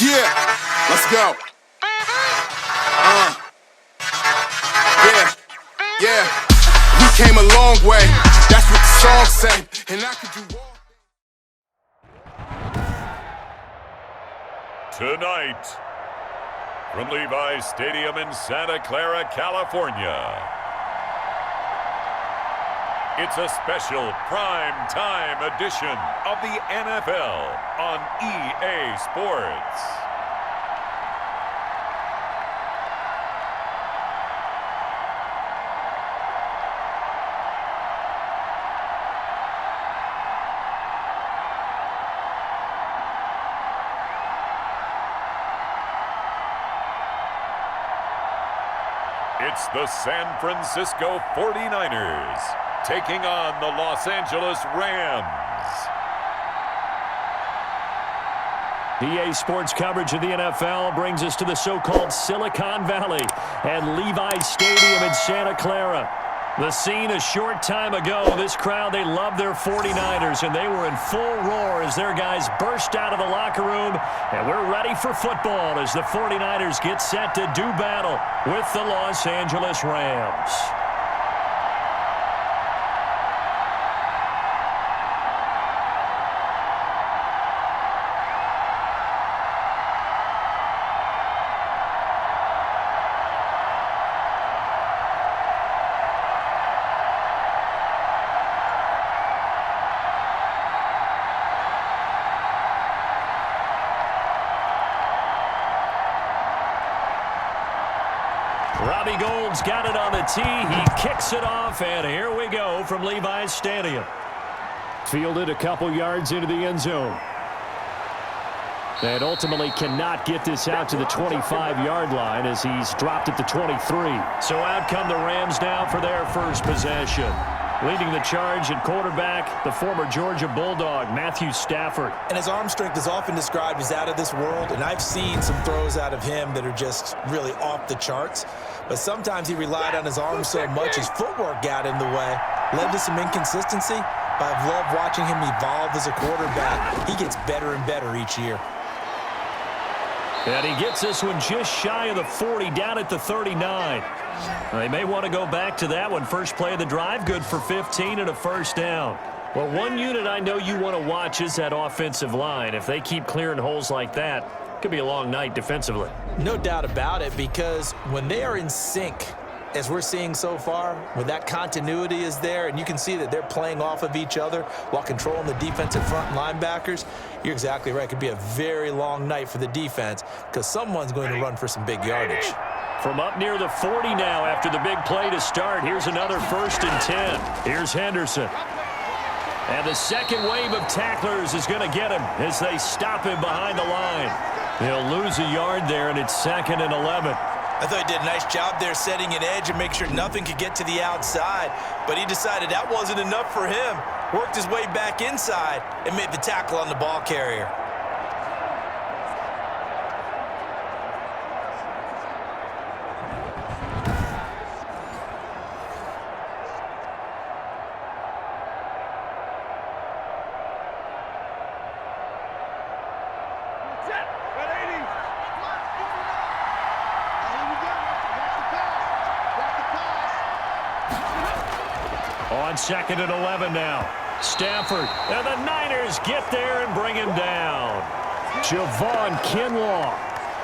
Yeah, let's go. Yeah. We came a long way. That's what the song say. And I could do all. Tonight, from Levi's Stadium in Santa Clara, California, it's a special prime time edition of the NFL on EA Sports. It's the San Francisco 49ers taking on the Los Angeles Rams. EA Sports coverage of the NFL brings us to the so-called Silicon Valley at Levi's Stadium in Santa Clara. The scene a short time ago, this crowd, they love their 49ers, and they were in full roar as their guys burst out of the locker room. And we're ready for football as the 49ers get set to do battle with the Los Angeles Rams. Robbie Gould's got it on the tee. He kicks it off, and here we go from Levi's Stadium. Fielded a couple yards into the end zone. And ultimately cannot get this out to the 25-yard line as he's dropped at the 23. So out come the Rams now for their first possession. Leading the charge at quarterback, the former Georgia Bulldog, Matthew Stafford. And his arm strength is often described as out of this world, and I've seen some throws out of him that are just really off the charts. But sometimes he relied on his arm so much, his footwork got in the way, led to some inconsistency. But I've loved watching him evolve as a quarterback. He gets better and better each year. And he gets this one just shy of the 40, down at the 39. They may want to go back to that one. First play of the drive, good for 15 and a first down. Well, one unit I know you want to watch is that offensive line. If they keep clearing holes like that, it could be a long night defensively. No doubt about it, because when they are in sync, as we're seeing so far, when that continuity is there, and you can see that they're playing off of each other while controlling the defensive front linebackers, you're exactly right. It could be a very long night for the defense because someone's going to run for some big yardage. From up near the 40 now after the big play to start. Here's another 1st and 10. Here's Henderson. And the second wave of tacklers is going to get him as they stop him behind the line. He'll lose a yard there, and it's 2nd and 11. I thought he did a nice job there setting an edge and make sure nothing could get to the outside. But he decided that wasn't enough for him. Worked his way back inside and made the tackle on the ball carrier. On 2nd and 11 now. Stafford, and the Niners get there and bring him down. Javon Kinlaw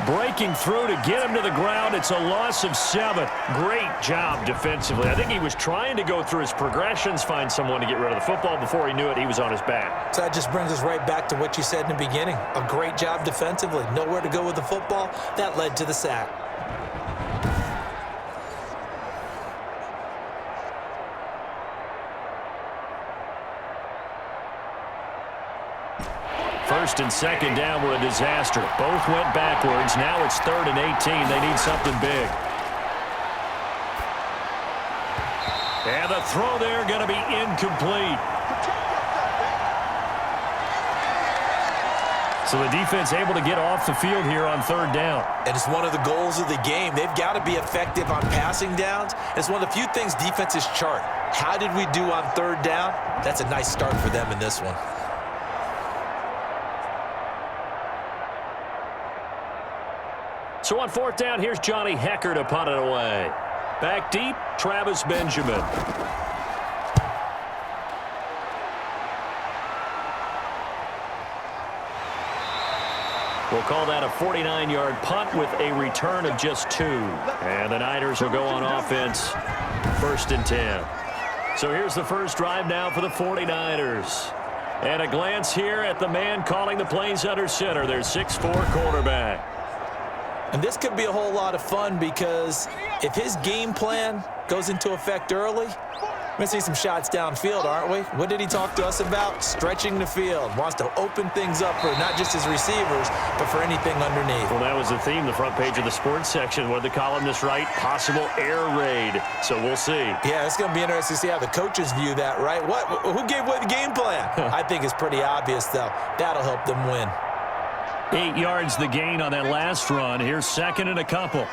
breaking through to get him to the ground. It's a loss of 7. Great job defensively. I think he was trying to go through his progressions, find someone to get rid of the football. Before he knew it, he was on his back. So that just brings us right back to what you said in the beginning. A great job defensively. Nowhere to go with the football. That led to the sack. First and second down were a disaster. Both went backwards. Now it's 3rd and 18. They need something big. And the throw there going to be incomplete. So the defense able to get off the field here on 3rd down. And it's one of the goals of the game. They've got to be effective on passing downs. It's one of the few things defenses chart. How did we do on 3rd down? That's a nice start for them in this one. So on fourth down, here's Johnny Hecker to punt it away. Back deep, Travis Benjamin. We'll call that a 49-yard punt with a return of just 2. And the Niners will go on offense, 1st and 10. So here's the first drive now for the 49ers. And a glance here at the man calling the plays under center, their 6'4" quarterback. And this could be a whole lot of fun because if his game plan goes into effect early, we're going to see some shots downfield, aren't we? What did he talk to us about? Stretching the field. Wants to open things up for not just his receivers, but for anything underneath. Well, that was the theme, the front page of the sports section. What did the columnist write? Possible air raid. So we'll see. Yeah, it's going to be interesting to see how the coaches view that, right? Who gave away the game plan? I think it's pretty obvious, though. That'll help them win. 8 yards the gain on that last run. Here's 2nd and a couple.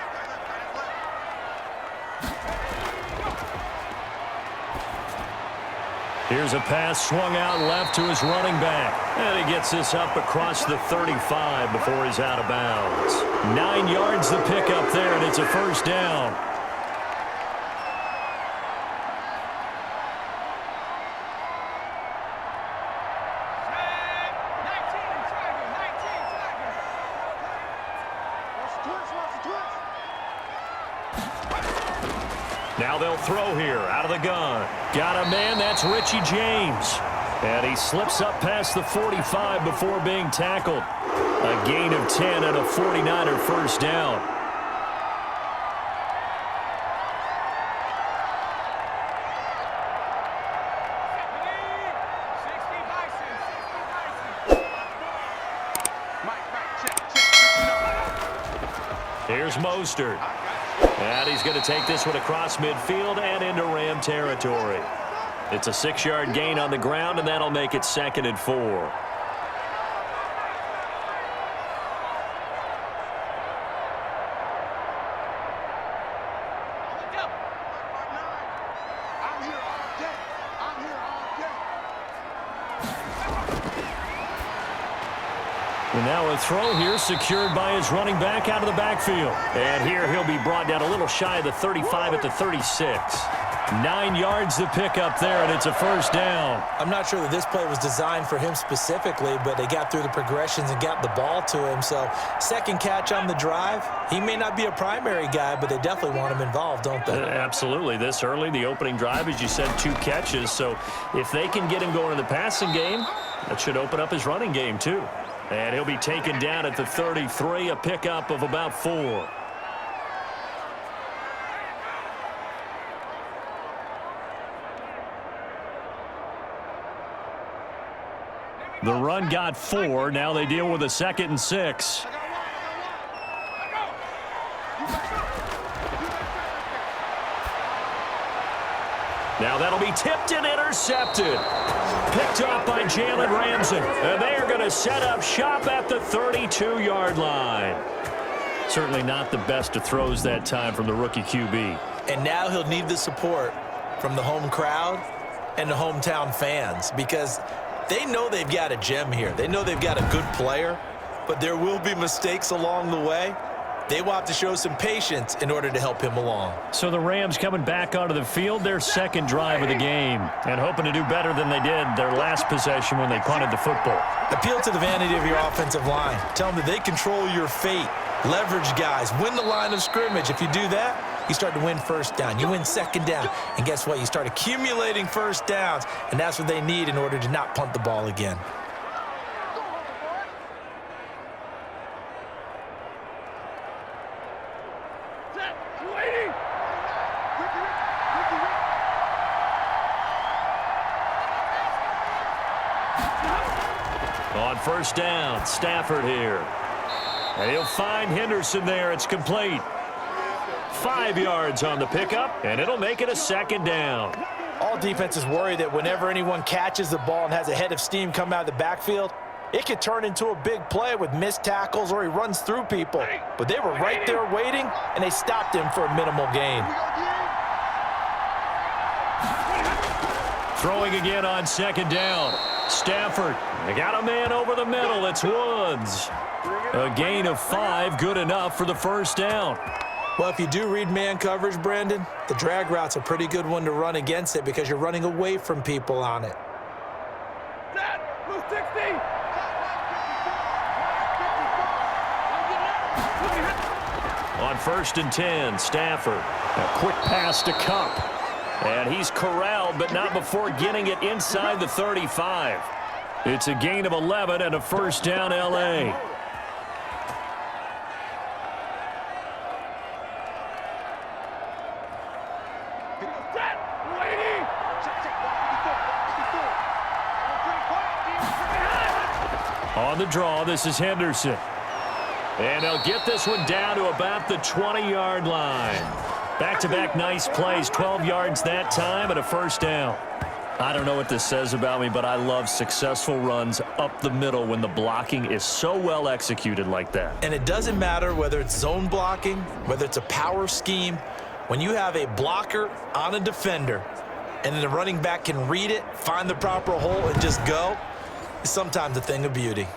Here's a pass swung out left to his running back. And he gets this up across the 35 before he's out of bounds. 9 yards the pickup there, and it's a first down. Now they'll throw here out of the gun. Got a man, that's Richie James. And he slips up past the 45 before being tackled. A gain of 10 and a 49er first down. Here's Mostert. And he's going to take this one across midfield and into Ram territory. It's a 6-yard gain on the ground, and that'll make it 2nd and 4. And now a throw here secured by his running back out of the backfield. And here he'll be brought down a little shy of the 35 at the 36. 9 yards to pick up there, and it's a first down. I'm not sure that this play was designed for him specifically, but they got through the progressions and got the ball to him. So second catch on the drive. He may not be a primary guy, but they definitely want him involved, don't they? Absolutely. This early, the opening drive, as you said, 2 catches. So if they can get him going in the passing game, that should open up his running game too. And he'll be taken down at the 33, a pickup of about 4. The run got 4. Now they deal with a 2nd and 6. Now that'll be tipped and intercepted. Picked up by Jalen Ramsey. And they are going to set up shop at the 32-yard line. Certainly not the best of throws that time from the rookie QB. And now he'll need the support from the home crowd and the hometown fans because they know they've got a gem here. They know they've got a good player, but there will be mistakes along the way. They will have to show some patience in order to help him along. So the Rams coming back onto the field, their second drive of the game, and hoping to do better than they did their last possession when they punted the football. Appeal to the vanity of your offensive line. Tell them that they control your fate. Leverage guys. Win the line of scrimmage. If you do that, you start to win first down. You win second down. And guess what? You start accumulating first downs, and that's what they need in order to not punt the ball again. On first down, Stafford here. And he'll find Henderson there. It's complete. 5 yards on the pickup, and it'll make it a second down. All defenses worry that whenever anyone catches the ball and has a head of steam come out of the backfield, it could turn into a big play with missed tackles or he runs through people. But they were right there waiting, and they stopped him for a minimal gain. Throwing again on second down. Stafford, they got a man over the middle. It's Woods. A gain of 5, good enough for the first down. Well, if you do read man coverage, Brandon, the drag route's a pretty good one to run against it because you're running away from people on it. Move 60. On 1st and 10, Stafford. A quick pass to Cup. And he's corralled, but not before getting it inside the 35. It's a gain of 11 and a first down, L.A. On the draw, this is Henderson. And they'll get this one down to about the 20-yard line. Back-to-back nice plays, 12 yards that time and a first down. I don't know what this says about me, but I love successful runs up the middle when the blocking is so well executed like that. And it doesn't matter whether it's zone blocking, whether it's a power scheme. When you have a blocker on a defender and then the running back can read it, find the proper hole, and just go, it's sometimes a thing of beauty.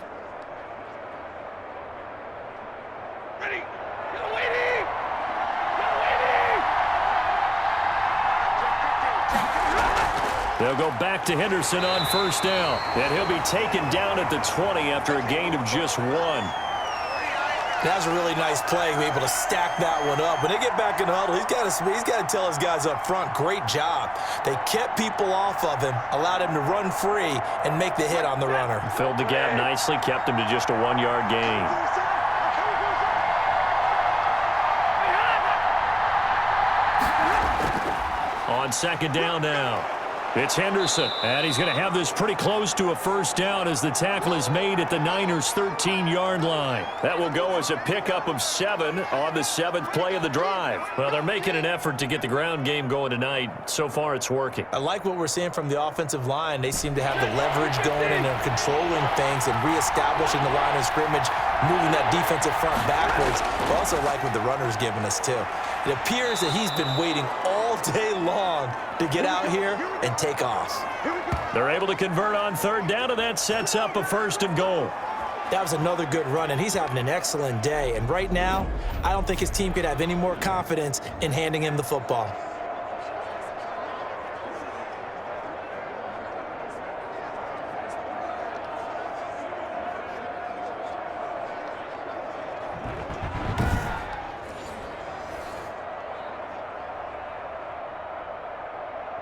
They'll go back to Henderson on first down. And he'll be taken down at the 20 after a gain of just 1. That's a really nice play to be able to stack that one up. When they get back in the huddle, he's got to tell his guys up front, great job. They kept people off of him, allowed him to run free, and make the hit on the runner. Filled the gap nicely, kept him to just a 1-yard gain. On second down now. It's Henderson, and he's going to have this pretty close to a first down as the tackle is made at the Niners' 13-yard line. That will go as a pickup of 7 on the 7th play of the drive. Well, they're making an effort to get the ground game going tonight. So far, it's working. I like what we're seeing from the offensive line. They seem to have the leverage going and they're controlling things and reestablishing the line of scrimmage, moving that defensive front backwards. I also like what the runner's giving us, too. It appears that he's been waiting all day long to get out here and take off. They're able to convert on third down, and that sets up a first and goal. That was another good run, and he's having an excellent day. And right now, I don't think his team could have any more confidence in handing him the football.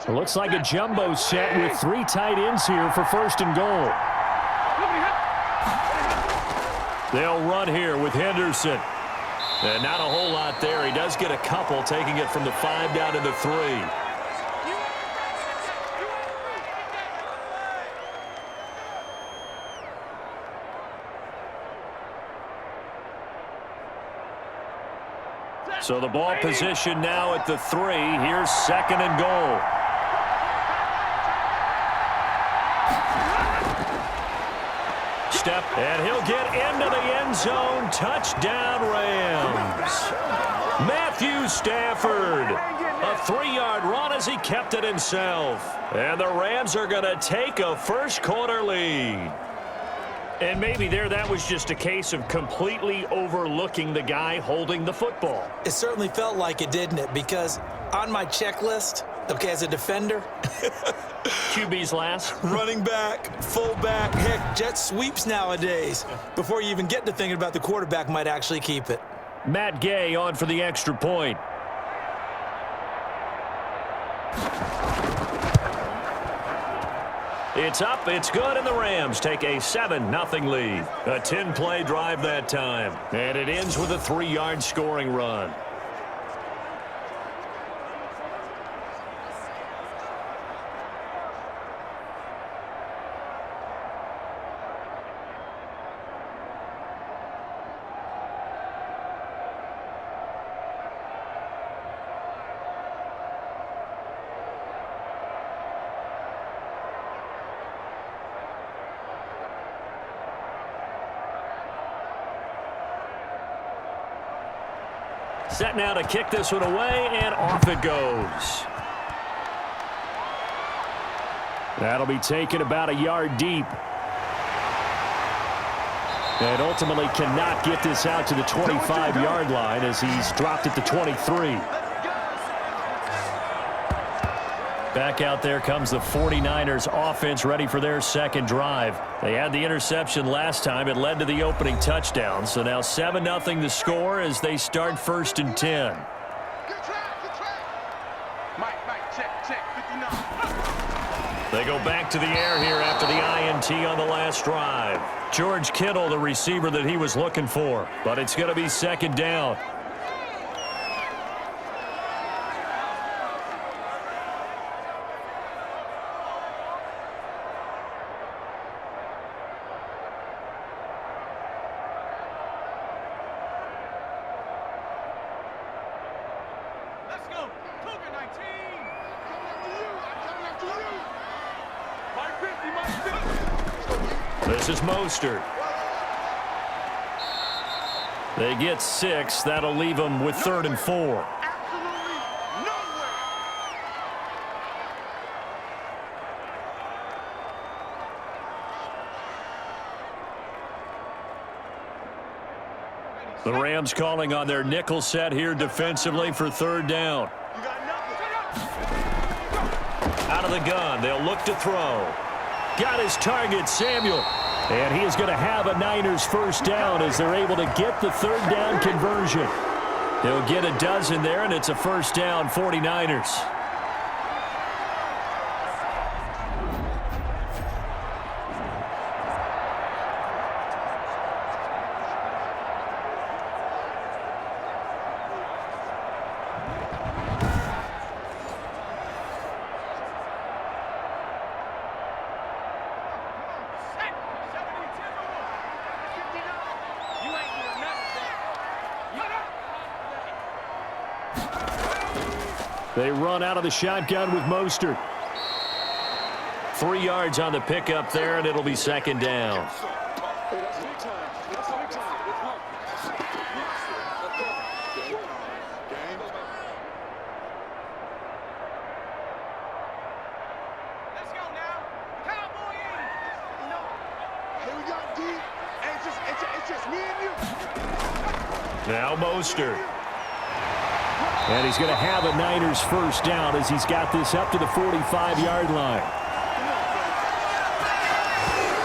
It looks like a jumbo set with 3 tight ends here for first and goal. They'll run here with Henderson. And not a whole lot there. He does get a couple, taking it from the 5 down to the 3. So the ball position now at the 3. Here's second and goal. Step, and he'll get into the end zone. Touchdown, Rams. Matthew Stafford. A 3-yard run as he kept it himself. And the Rams are going to take a first-quarter lead. And maybe that was just a case of completely overlooking the guy holding the football. It certainly felt like it, didn't it? Because on my checklist, okay, as a defender, QB's last. running back, fullback, heck, jet sweeps nowadays. Before you even get to thinking about the quarterback might actually keep it. Matt Gay on for the extra point. It's up, it's good, and the Rams take a 7-0 lead. A 10-play drive that time. And it ends with a 3-yard scoring run. Set now to kick this one away, and off it goes. That'll be taken about a yard deep. And ultimately cannot get this out to the 25-yard line as he's dropped it to 23. Back out there comes the 49ers offense ready for their second drive. They had the interception last time. It led to the opening touchdown. So now 7-0 the score as they start 1st and 10. They go back to the air here after the INT on the last drive. George Kittle, the receiver that he was looking for. But it's going to be 2nd down. This is Mostert. They get 6. That'll leave them with 3rd and 4. The Rams calling on their nickel set here defensively for 3rd down. Out of the gun. They'll look to throw. Got his target, Samuel. And he is going to have a Niners 1st down as they're able to get the 3rd down conversion. They'll get a dozen there, and it's a 1st down, 49ers. They run out of the shotgun with Mostert. 3 yards on the pickup there, and it'll be 2nd down. Let's go now. Cowboy in. Here we go, D. It's just me and you. Now Mostert. And he's going to have a Niners 1st down as he's got this up to the 45-yard line.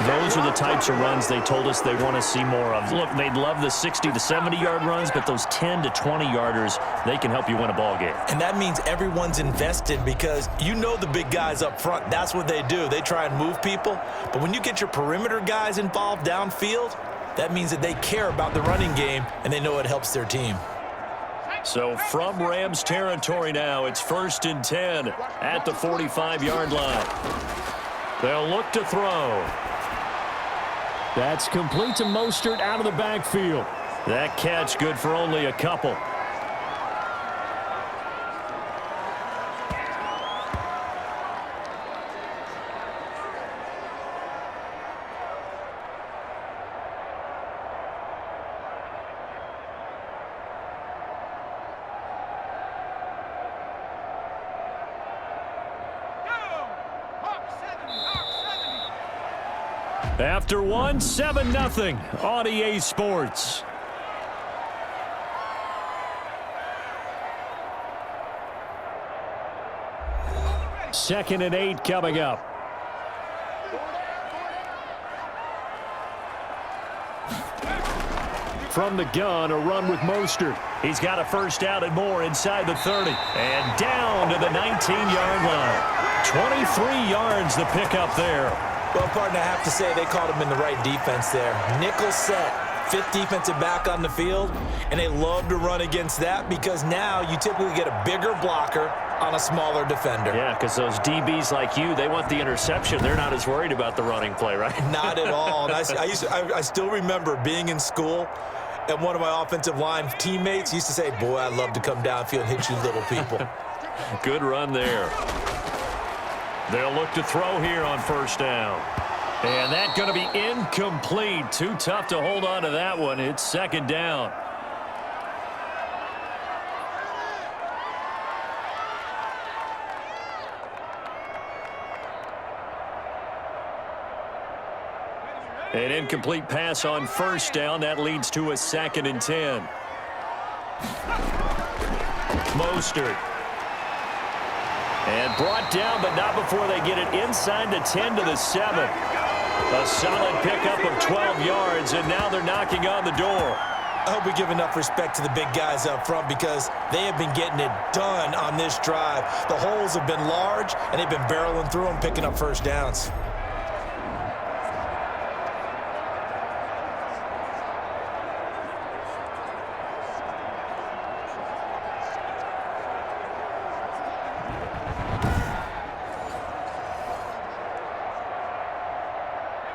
Those are the types of runs they told us they want to see more of. Look, they'd love the 60 to 70-yard runs, but those 10 to 20-yarders, they can help you win a ball game. And that means everyone's invested because you know the big guys up front, that's what they do. They try and move people. But when you get your perimeter guys involved downfield, that means that they care about the running game and they know it helps their team. So from Rams territory now, it's 1st and 10 at the 45-yard line. They'll look to throw. That's complete to Mostert out of the backfield. That catch good for only a couple. After one, 7-0 on EA Sports. Second and 8 coming up. From the gun, a run with Mostert. He's got a 1st down and more inside the 30. And down to the 19-yard line. 23 yards the pickup there. Well, partner, I have to say they called him in the right defense there. Nickel set, 5th defensive back on the field, and they love to run against that because now you typically get a bigger blocker on a smaller defender. Yeah, because those DBs like you, they want the interception. They're not as worried about the running play, right? Not at all. And I still remember being in school, and one of my offensive line teammates used to say, boy, I'd love to come downfield and hit you little people. Good run there. They'll look to throw here on 1st down. And that's going to be incomplete. Too tough to hold on to that one. It's 2nd down. An incomplete pass on first down. That leads to a 2nd and 10. Mostert. And brought down, but not before they get it inside the 10 to the 7. A solid pickup of 12 yards, and now they're knocking on the door. I hope we give enough respect to the big guys up front because they have been getting it done on this drive. The holes have been large, and they've been barreling through them, picking up first downs.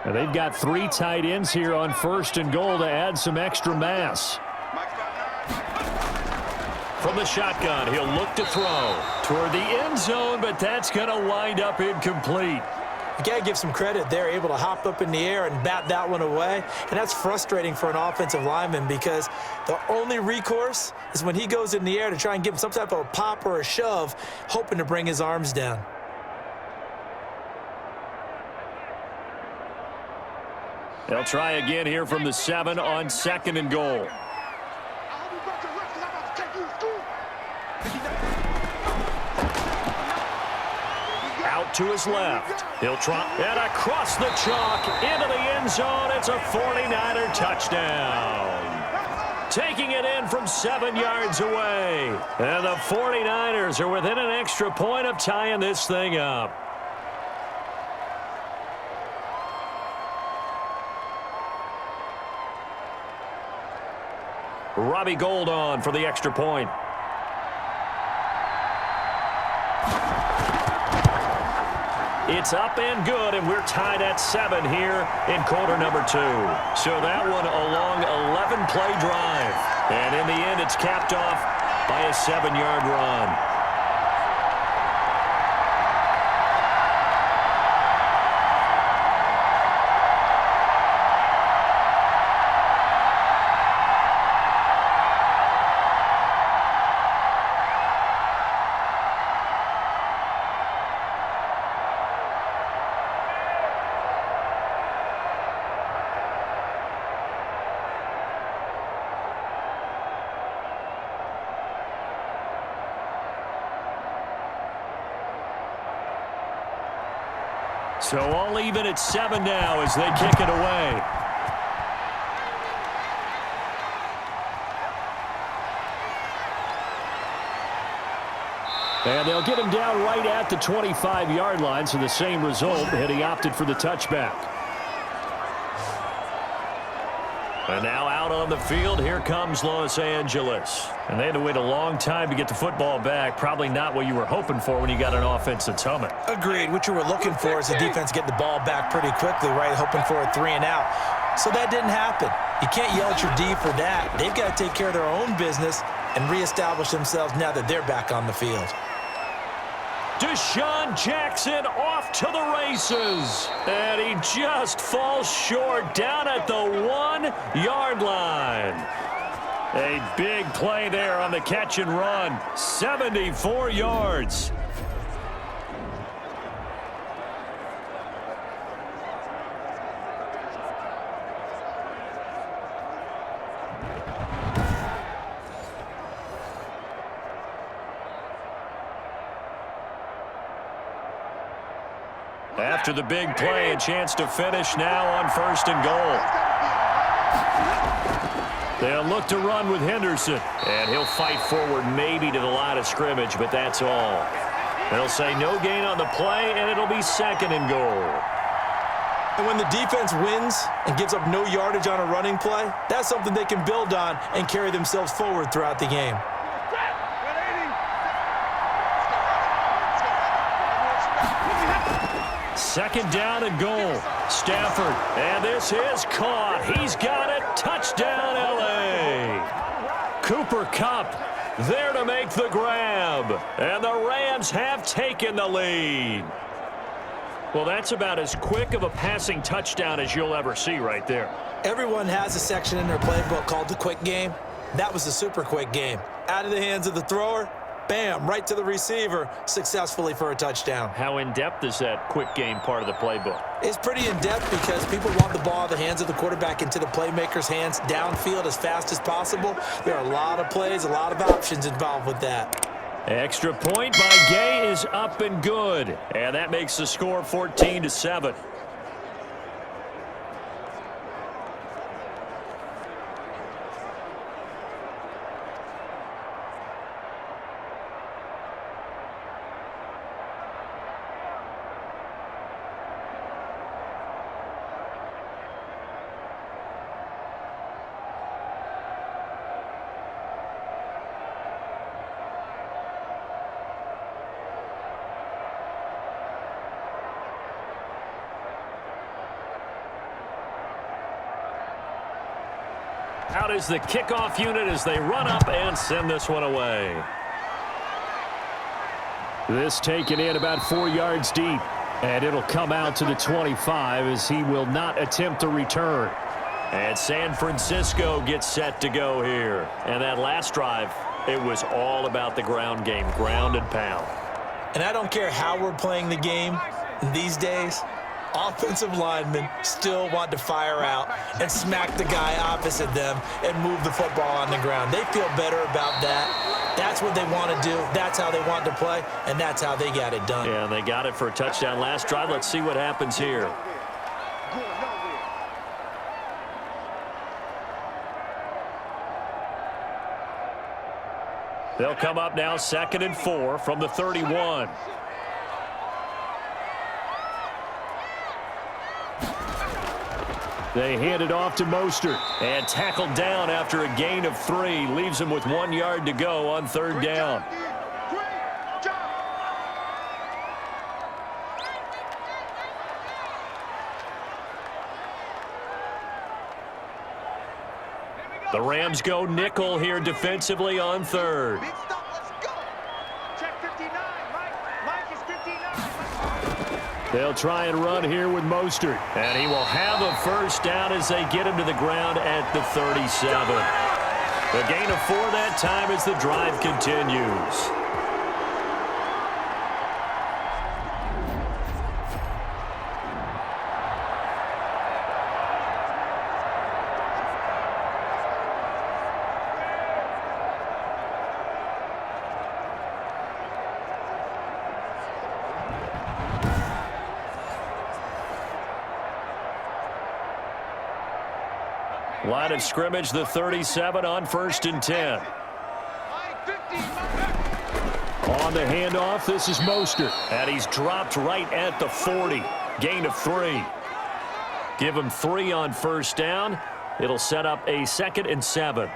And they've got 3 tight ends here on 1st and goal to add some extra mass. From the shotgun, he'll look to throw toward the end zone, but that's going to wind up incomplete. You got to give some credit. They're able to hop up in the air and bat that one away, and that's frustrating for an offensive lineman because the only recourse is when he goes in the air to try and give him some type of a pop or a shove, hoping to bring his arms down. They'll try again here from the 7 on 2nd and goal. Out to his left. He'll try, and across the chalk into the end zone. It's a 49er touchdown. Taking it in from 7 yards away. And the 49ers are within an extra point of tying this thing up. Robbie Gould on for the extra point. It's up and good, and we're tied at 7 here in quarter number 2. So that one a long 11-play drive. And in the end, it's capped off by a 7-yard run. So all even at 7 now as they kick it away. And they'll get him down right at the 25-yard line, so the same result, and he opted for the touchback. And now out on the field, here comes Los Angeles. And they had to wait a long time to get the football back. Probably not what you were hoping for when you got an offense that's humming. Agreed. What you were looking for is the defense get the ball back pretty quickly, right? Hoping for a 3 and out. So that didn't happen. You can't yell at your D for that. They've got to take care of their own business and reestablish themselves now that they're back on the field. Deshaun Jackson off to the races. And he just falls short down at the 1-yard line. A big play there on the catch and run. 74 yards. After the big play, a chance to finish now on 1st and goal. They'll look to run with Henderson. And he'll fight forward maybe to the line of scrimmage, but that's all. They'll say no gain on the play, and it'll be 2nd and goal. And when the defense wins and gives up no yardage on a running play, that's something they can build on and carry themselves forward throughout the game. Second down and goal. Stafford, and this is caught. He's got it. Touchdown, L.A. Cooper Kupp there to make the grab. And the Rams have taken the lead. Well, that's about as quick of a passing touchdown as you'll ever see right there. Everyone has a section in their playbook called the quick game. That was the super quick game. Out of the hands of the thrower, bam, right to the receiver, successfully for a touchdown. How in-depth is that quick game part of the playbook? It's pretty in-depth because people want the ball in the hands of the quarterback into the playmaker's hands downfield as fast as possible. There are a lot of plays, a lot of options involved with that. Extra point by Gay is up and good. And that makes the score 14-7. Out is the kickoff unit as they run up and send this one away. This taken in about 4 yards deep, and it'll come out to the 25 as he will not attempt to return. And San Francisco gets set to go here. And that last drive, it was all about the ground game, ground and pound. And I don't care how we're playing the game these days, offensive linemen still want to fire out and smack the guy opposite them and move the football on the ground. They feel better about that. That's what they want to do. That's how they want to play, and that's how they got it done. Yeah, and they got it for a touchdown last drive. Let's see what happens here. They'll come up now 2nd and 4 from the 31. They hand it off to Mostert and tackled down after a gain of 3. Leaves him with 1 yard to go on 3rd down. The Rams go nickel here defensively on 3rd. They'll try and run here with Mostert. And he will have a first down as they get him to the ground at the 37. The gain of 4 that time as the drive continues. Line of scrimmage, the 37 on 1st and 10. On the handoff, this is Mostert. And he's dropped right at the 40. Gain of 3. Give him 3 on 1st down. It'll set up a 2nd and 7.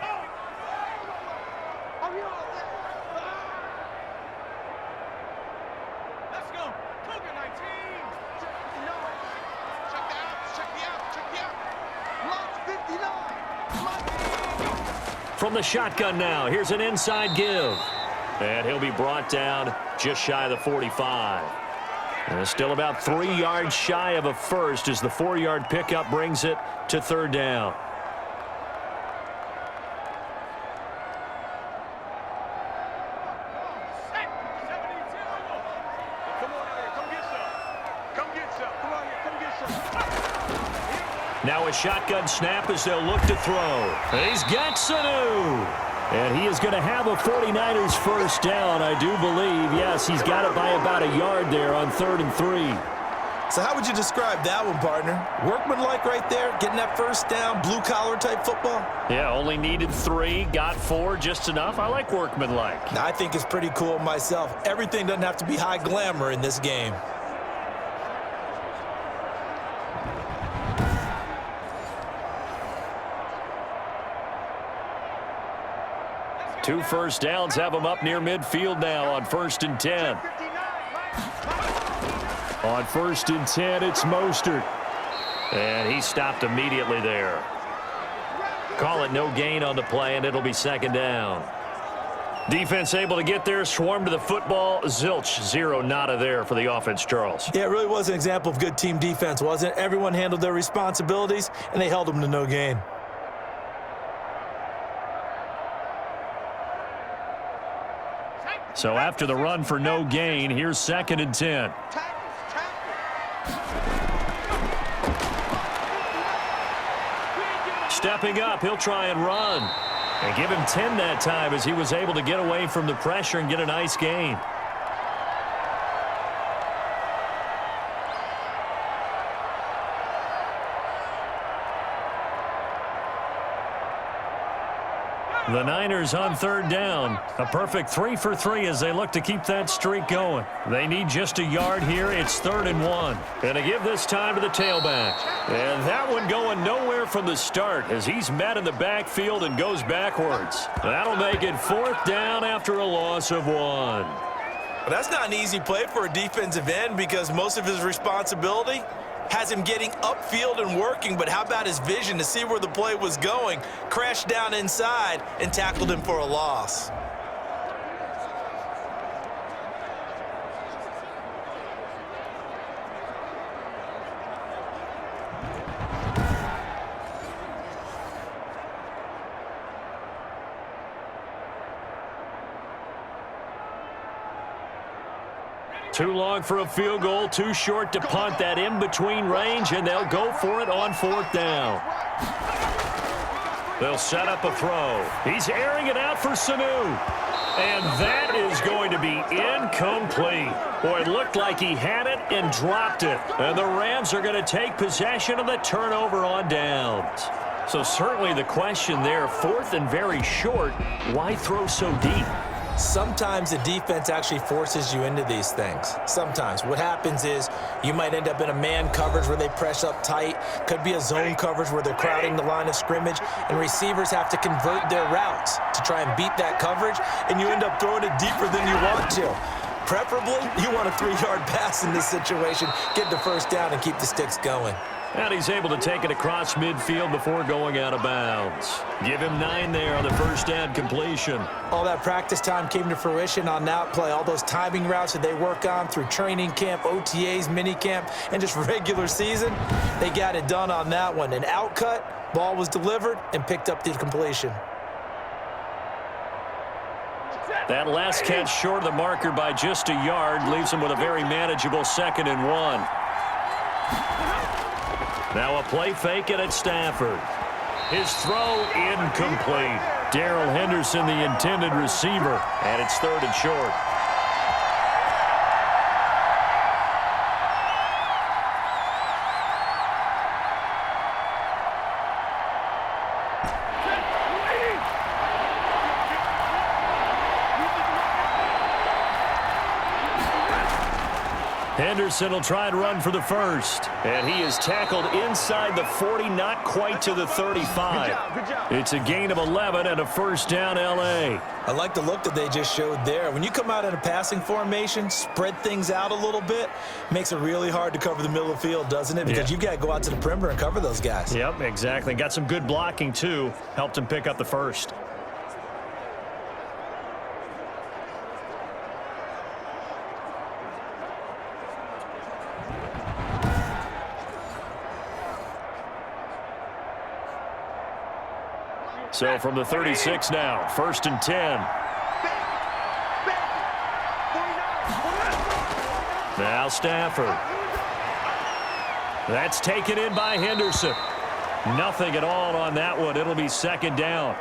From the shotgun now, here's an inside give. And he'll be brought down just shy of the 45. And still about 3 yards shy of a first as the 4-yard pickup brings it to 3rd down. Now a shotgun snap as they'll look to throw. He's got Sanu. And he is going to have a 49ers first down, I do believe. Yes, he's got it by about a yard there on 3rd and 3. So how would you describe that one, partner? Workmanlike right there, getting that first down, blue-collar type football? Yeah, only needed 3, got 4, just enough. I like workmanlike. I think it's pretty cool myself. Everything doesn't have to be high glamour in this game. Two first downs have him up near midfield now on 1st and 10. On 1st and 10, it's Mostert. And he stopped immediately there. Call it no gain on the play, and it'll be 2nd down. Defense able to get there, swarm to the football. Zilch, 0 nada there for the offense, Charles. Yeah, it really was an example of good team defense, wasn't it? Everyone handled their responsibilities, and they held them to no gain. So after the run for no gain, here's 2nd and 10. Stepping up, he'll try and run. And give him 10 that time as he was able to get away from the pressure and get a nice gain. The Niners on 3rd down. A perfect 3 for 3 as they look to keep that streak going. They need just a yard here. It's 3rd and 1. And to give this time to the tailback. And that one going nowhere from the start as he's met in the backfield and goes backwards. That'll make it 4th down after a loss of 1. Well, that's not an easy play for a defensive end because most of his responsibility has him getting upfield and working, but how about his vision to see where the play was going, crashed down inside, and tackled him for a loss. Too long for a field goal, too short to punt that in-between range, and they'll go for it on 4th down. They'll set up a throw. He's airing it out for Sanu. And that is going to be incomplete. Boy, it looked like he had it and dropped it. And the Rams are going to take possession of the turnover on downs. So certainly the question there, 4th and very short, why throw so deep? Sometimes the defense actually forces you into these things. Sometimes. What happens is you might end up in a man coverage where they press up tight. Could be a zone coverage where they're crowding the line of scrimmage, and receivers have to convert their routes to try and beat that coverage, and you end up throwing it deeper than you want to. Preferably, you want a 3-yard pass in this situation. Get the 1st down and keep the sticks going. And he's able to take it across midfield before going out of bounds. Give him 9 there on the 1st down completion. All that practice time came to fruition on that play. All those timing routes that they work on through training camp, OTAs, minicamp, and just regular season, they got it done on that one. An outcut, ball was delivered, and picked up the completion. That last catch short of the marker by just a yard leaves him with a very manageable 2nd and 1. Now a play fake it at Stafford. His throw incomplete. Darrell Henderson, the intended receiver, and it's 3rd and short. Henderson will try and run for the 1st. And he is tackled inside the 40, not quite to the 35. Good job. It's a gain of 11 and a 1st down L.A. I like the look that they just showed there. When you come out in a passing formation, spread things out a little bit, makes it really hard to cover the middle of the field, doesn't it? Because you've got to go out to the perimeter and cover those guys. Yep, exactly. Got some good blocking, too. Helped him pick up the 1st. So from the 36 now, 1st and 10. Now Stafford. That's taken in by Henderson. Nothing at all on that one. It'll be 2nd down.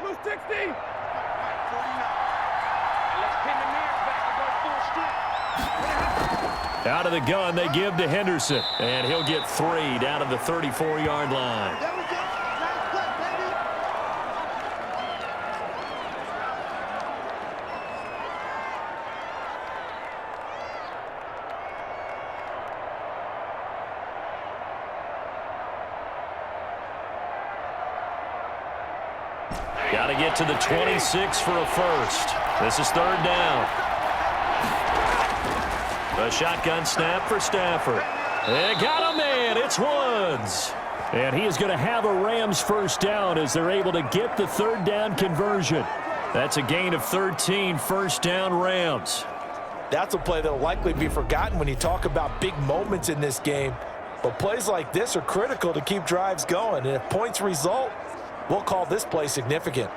Blue 60. Out of the gun, they give to Henderson. And he'll get 3 down to the 34-yard line. There we go. Nice play, baby. Got to get to the 26 for a 1st. This is 3rd down. A shotgun snap for Stafford. They got a man. It's Woods. And he is going to have a Rams 1st down as they're able to get the 3rd down conversion. That's a gain of 13, 1st down Rams. That's a play that will likely be forgotten when you talk about big moments in this game. But plays like this are critical to keep drives going. And if points result, we'll call this play significant.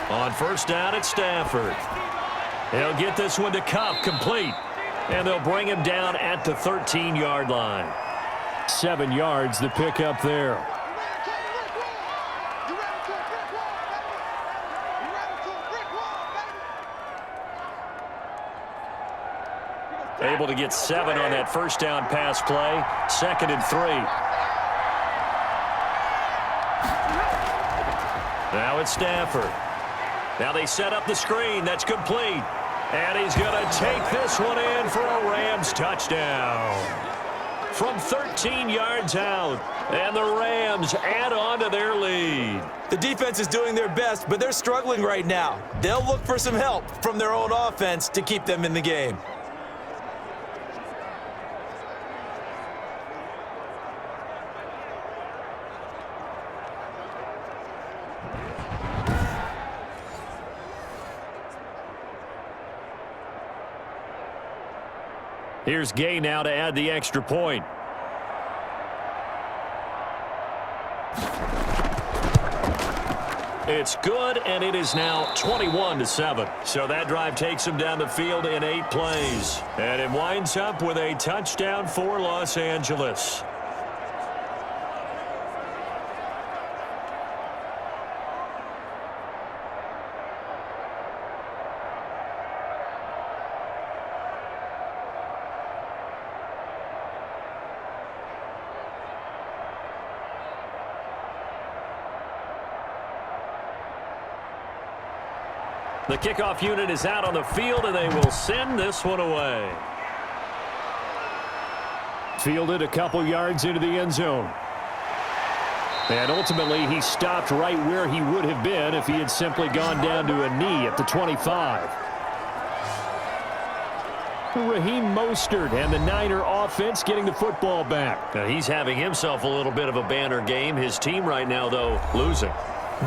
On first down, it's Stafford. He'll get this one to Cup, complete. And they'll bring him down at the 13-yard line. 7 yards, the pickup there. Able to get 7 on that first down pass play. 2nd and 3. Now it's Stafford. Now they set up the screen. That's complete. And he's going to take this one in for a Rams touchdown. From 13 yards out. And the Rams add on to their lead. The defense is doing their best, but they're struggling right now. They'll look for some help from their own offense to keep them in the game. Here's Gay now to add the extra point. It's good, and it is now 21-7. So that drive takes them down the field in 8 plays. And it winds up with a touchdown for Los Angeles. The kickoff unit is out on the field, and they will send this one away. Fielded a couple yards into the end zone. And ultimately, he stopped right where he would have been if he had simply gone down to a knee at the 25. Raheem Mostert and the Niner offense getting the football back. Now, he's having himself a little bit of a banner game. His team right now, though, losing.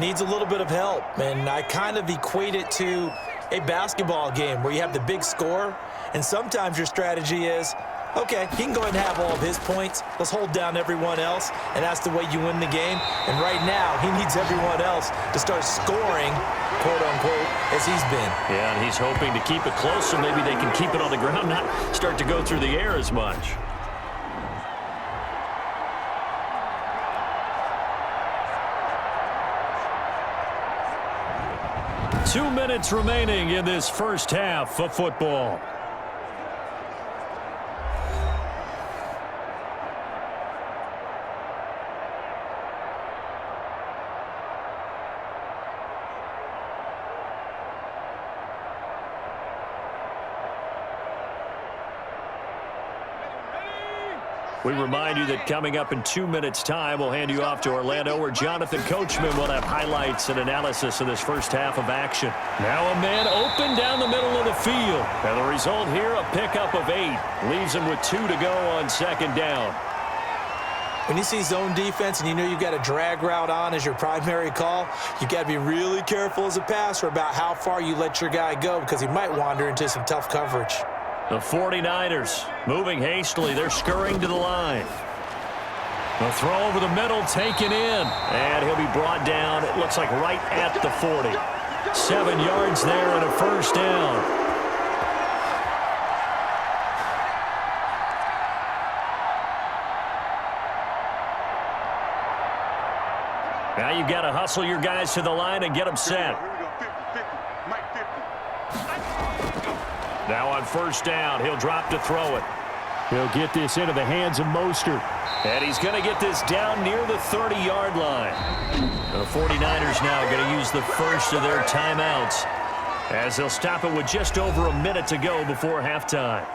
Needs a little bit of help, and I kind of equate it to a basketball game where you have the big score, and sometimes your strategy is, okay, he can go ahead and have all of his points. Let's hold down everyone else, and that's the way you win the game. And right now, he needs everyone else to start scoring, quote-unquote, as he's been. Yeah, and he's hoping to keep it close so maybe they can keep it on the ground, not start to go through the air as much. Two minutes remaining in this first half of football. We remind you that coming up in 2 minutes' time, we'll hand you off to Orlando, where Jonathan Coachman will have highlights and analysis of this first half of action. Now a man open down the middle of the field. And the result here, a pickup of 8. Leaves him with 2 to go on second down. When you see zone defense and you know you've got a drag route on as your primary call, you got to be really careful as a passer about how far you let your guy go, because he might wander into some tough coverage. The 49ers moving hastily. They're scurrying to the line. The throw over the middle taken in. And he'll be brought down, it looks like right at the 40. 7 yards there and a first down. Now you've got to hustle your guys to the line and get them set. Now on first down, he'll drop to throw it. He'll get this into the hands of Mostert. And he's going to get this down near the 30-yard line. The 49ers now going to use the first of their timeouts, as they'll stop it with just over a minute to go before halftime.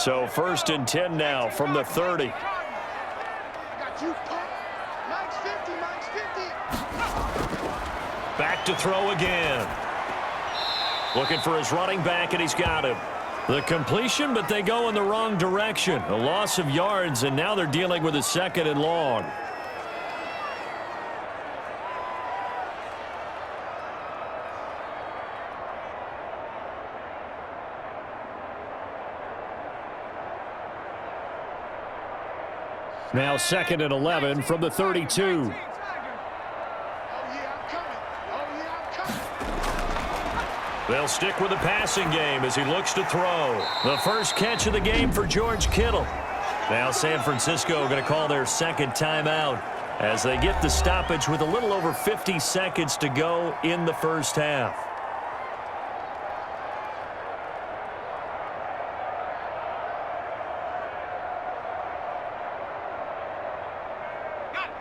So 1st and 10 now from the 30. Got you, punk. Mike's 50, Mike's 50. Back to throw again. Looking for his running back, and he's got him. The completion, but they go in the wrong direction. A loss of yards, and now they're dealing with a 2nd and long. Now 2nd and 11 from the 32. They'll stick with the passing game as he looks to throw. The first catch of the game for George Kittle. Now San Francisco going to call their 2nd timeout as they get the stoppage with a little over 50 seconds to go in the first half.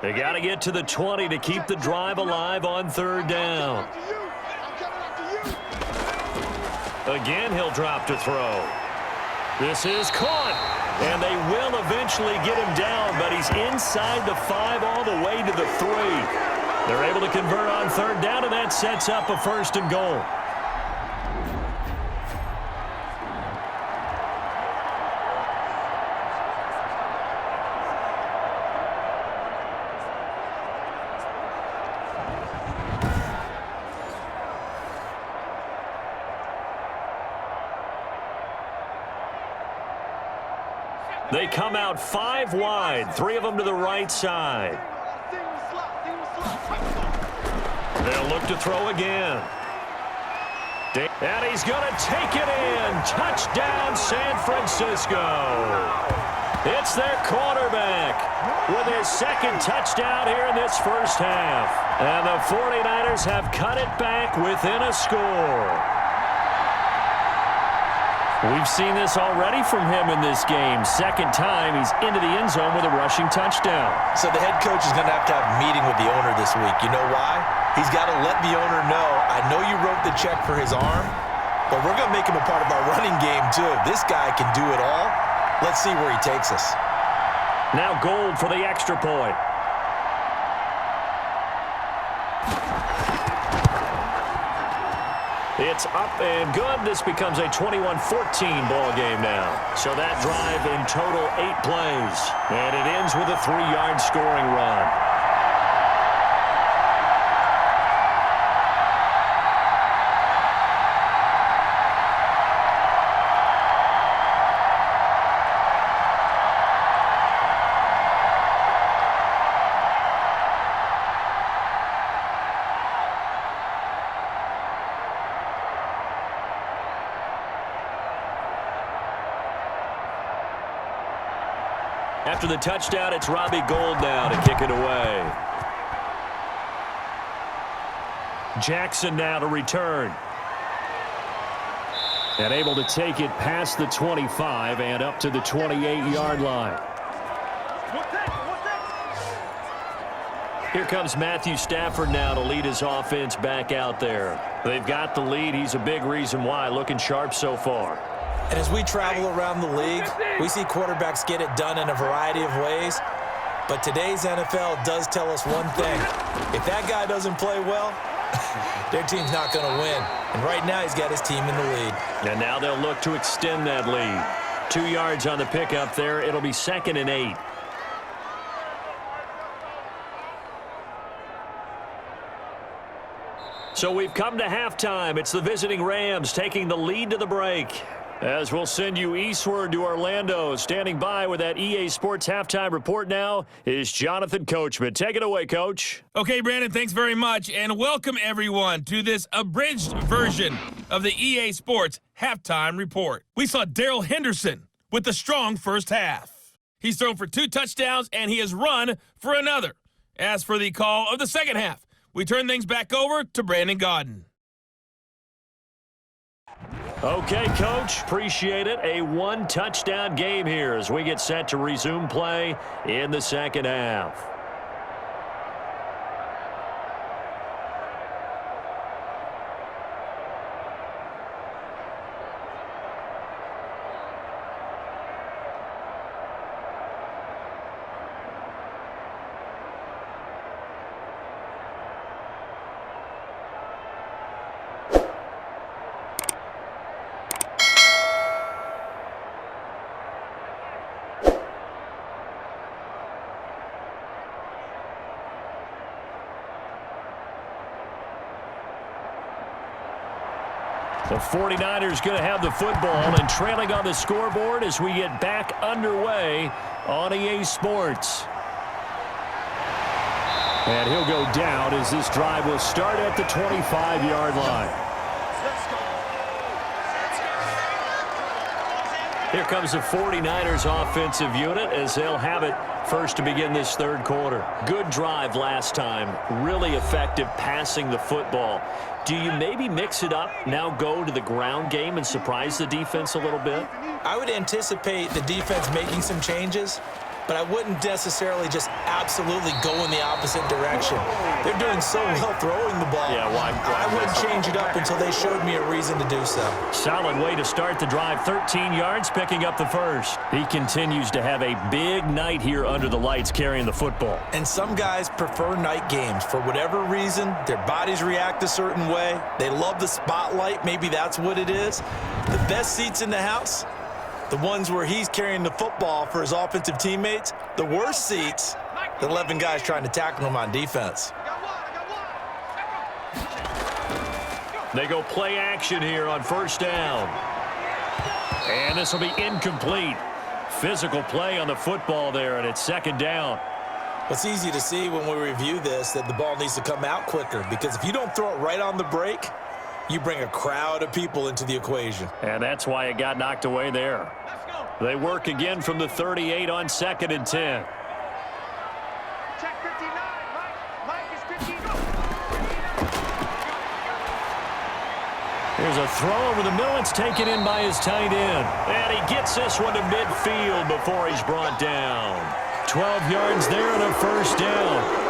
They got to get to the 20 to keep the drive alive on 3rd down. Again, he'll drop to throw. This is caught, and they will eventually get him down, but he's inside the 5 all the way to the 3. They're able to convert on 3rd down, and that sets up a 1st and goal. They come out 5 wide, 3 of them to the right side. They'll look to throw again. And he's going to take it in. Touchdown, San Francisco. It's their quarterback with his 2nd touchdown here in this first half. And the 49ers have cut it back within a score. We've seen this already from him in this game. 2nd time he's into the end zone with a rushing touchdown. So the head coach is going to have a meeting with the owner this week. You know why? He's got to let the owner know, I know you wrote the check for his arm, but we're going to make him a part of our running game too. This guy can do it all. Let's see where he takes us. Now Gold for the extra point. It's up and good. This becomes a 21-14 ball game now. So that drive in total 8 plays. And it ends with a 3-yard scoring run. After the touchdown, it's Robbie Gould now to kick it away. Jackson now to return. And able to take it past the 25 and up to the 28-yard line. Here comes Matthew Stafford now to lead his offense back out there. They've got the lead. He's a big reason why. Looking sharp so far. And as we travel around the league, we see quarterbacks get it done in a variety of ways. But today's NFL does tell us one thing. If that guy doesn't play well, their team's not going to win. And right now, he's got his team in the lead. And now they'll look to extend that lead. 2 yards on the pickup there. It'll be 2nd and 8. So we've come to halftime. It's the visiting Rams taking the lead to the break. As we'll send you eastward to Orlando. Standing by with that EA Sports halftime report now is Jonathan Coachman. Take it away, Coach. Okay, Brandon, thanks very much. And welcome, everyone, to this abridged version of the EA Sports halftime report. We saw Darrell Henderson with the strong first half. He's thrown for 2 touchdowns, and he has run for another. As for the call of the second half, we turn things back over to Brandon Gaudin. Okay, Coach, appreciate it. A 1-touchdown game here as we get set to resume play in the second half. The 49ers going to have the football and trailing on the scoreboard as we get back underway on EA Sports. And he'll go down as this drive will start at the 25-yard line. Here comes the 49ers offensive unit as they'll have it first to begin this third quarter. Good drive last time. Really effective passing the football. Do you maybe mix it up, now go to the ground game and surprise the defense a little bit? I would anticipate the defense making some changes, but I wouldn't necessarily just absolutely go in the opposite direction. They're doing so well throwing the ball. Yeah, why I wouldn't change it up until they showed me a reason to do so. Solid way to start the drive. 13 yards, picking up the first. He continues to have a big night here under the lights carrying the football. And some guys prefer night games. For whatever reason, their bodies react a certain way. They love the spotlight. Maybe that's what it is. The best seats in the house, the ones where he's carrying the football for his offensive teammates. The worst seats, the 11 guys trying to tackle him on defense. They go play action here on first down. And this will be incomplete. Physical play on the football there, and it's second down. It's easy to see when we review this that the ball needs to come out quicker, because if you don't throw it right on the break, you bring a crowd of people into the equation. And that's why it got knocked away there. They work again from the 38 on 2nd and 10. Check 59. Mike is 59. Here's a throw over the middle. It's taken in by his tight end. And he gets this one to midfield before he's brought down. 12 yards there and a first down.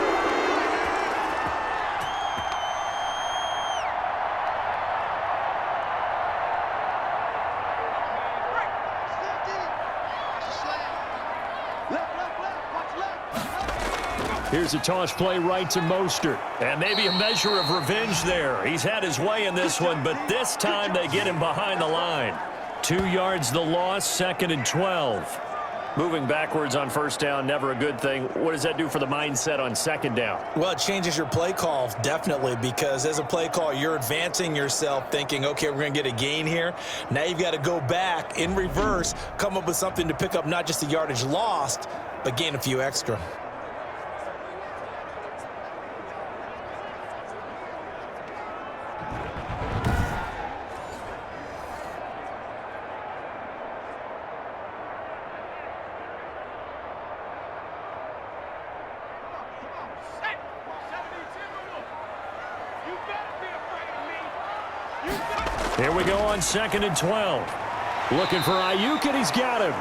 Here's a toss play right to Mostert. And maybe a measure of revenge there. He's had his way in this one, but this time they get him behind the line. 2 yards the loss, 2nd and 12. Moving backwards on first down, never a good thing. What does that do for the mindset on second down? Well, it changes your play call, definitely, because as a play call, you're advancing yourself thinking, okay, we're going to get a gain here. Now you've got to go back in reverse, come up with something to pick up not just the yardage lost, but gain a few extra. Here we go on 2nd and 12. Looking for Ayuk, and he's got him.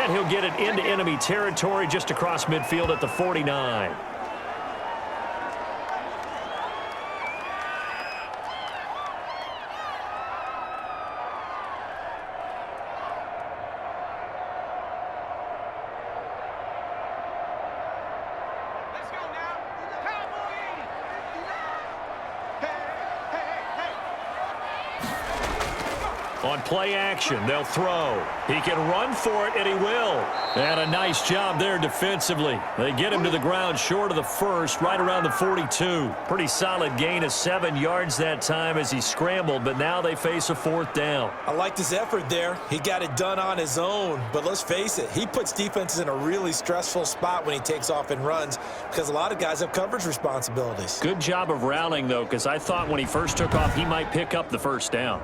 And he'll get it into enemy territory just across midfield at the 49. On play action, they'll throw. He can run for it, and he will. And a nice job there defensively. They get him to the ground short of the first, right around the 42. Pretty solid gain of 7 yards that time as he scrambled, but now they face a 4th down. I liked his effort there. He got it done on his own, but let's face it, he puts defenses in a really stressful spot when he takes off and runs because a lot of guys have coverage responsibilities. Good job of rallying, though, because I thought when he first took off, he might pick up the first down.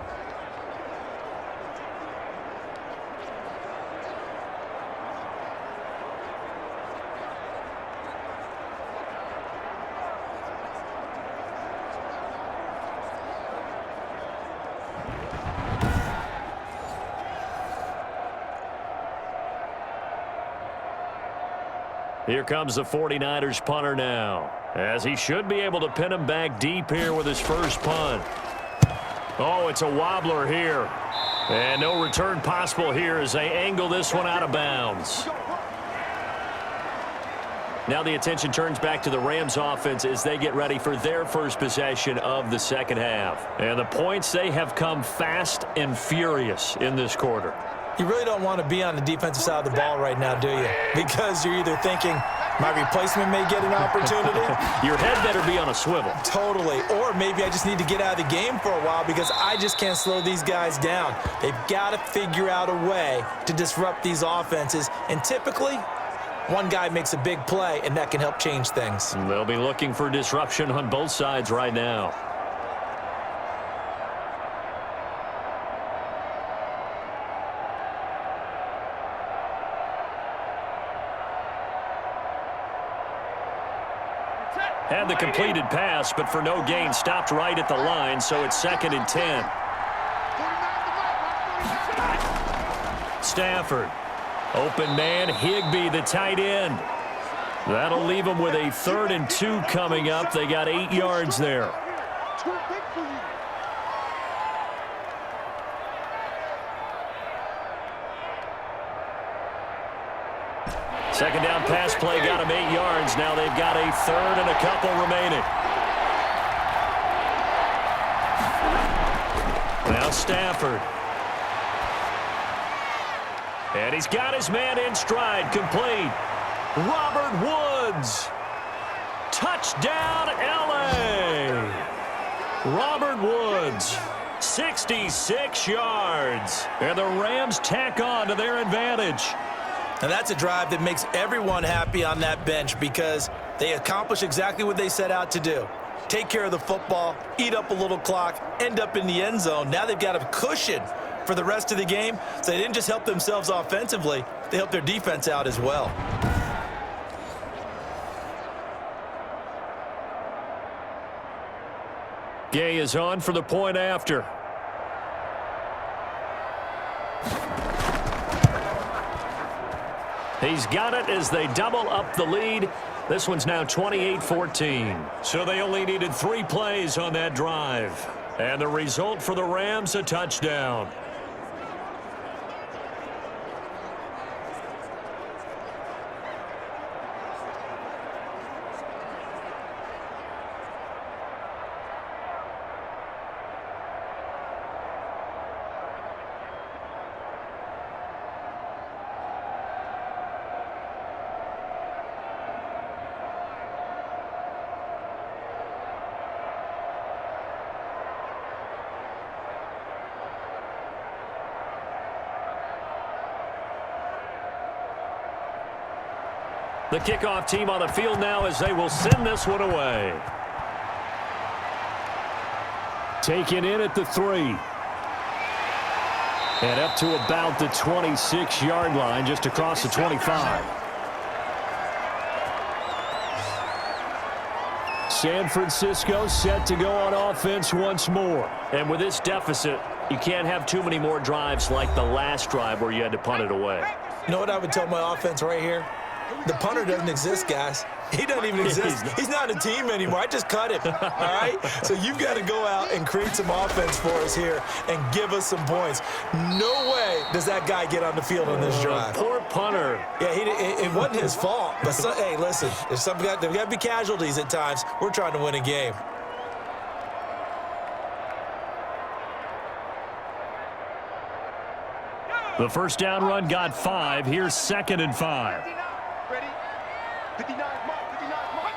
Here comes the 49ers punter now, as he should be able to pin him back deep here with his first punt. Oh, it's a wobbler here. And no return possible here as they angle this one out of bounds. Now the attention turns back to the Rams offense as they get ready for their first possession of the second half. And the points, they have come fast and furious in this quarter. You really don't want to be on the defensive side of the ball right now, do you? Because you're either thinking, My replacement may get an opportunity. Your head better be on a swivel. Totally. Or maybe I just need to get out of the game for a while because I just can't slow these guys down. They've got to figure out a way to disrupt these offenses. And typically, one guy makes a big play, and that can help change things. They'll be looking for disruption on both sides right now. Had the completed pass, but for no gain, stopped right at the line, so it's 2nd and 10. Stafford. Open man, Higbee, the tight end. That'll leave them with a 3rd and 2 coming up. They got 8 yards there. Second down pass play got them 8 yards. Now they've got a 3rd and a couple remaining. Now Stafford. And he's got his man in stride, complete. Robert Woods. Touchdown, L.A. Robert Woods, 66 yards. And the Rams tack on to their advantage. And that's a drive that makes everyone happy on that bench because they accomplish exactly what they set out to do. Take care of the football, eat up a little clock, end up in the end zone. Now they've got a cushion for the rest of the game. So they didn't just help themselves offensively, they helped their defense out as well. Gay is on for the point after. He's got it as they double up the lead. This one's now 28-14. So they only needed 3 plays on that drive. And the result for the Rams, a touchdown. The kickoff team on the field now as they will send this one away. Taken in at the 3. And up to about the 26-yard line, just across the 25. San Francisco set to go on offense once more. And with this deficit, you can't have too many more drives like the last drive where you had to punt it away. You know what I would tell my offense right here? The punter doesn't exist, guys. He doesn't even exist. He's not a team anymore. I just cut him, all right? So you've got to go out and create some offense for us here and give us some points. No way does that guy get on the field on this drive. Poor punter. Yeah, it wasn't his fault. But, hey, listen, there's got to be casualties at times. We're trying to win a game. The first down run got 5. Here's 2nd and 5. Ready? 59, mark, 59, mark.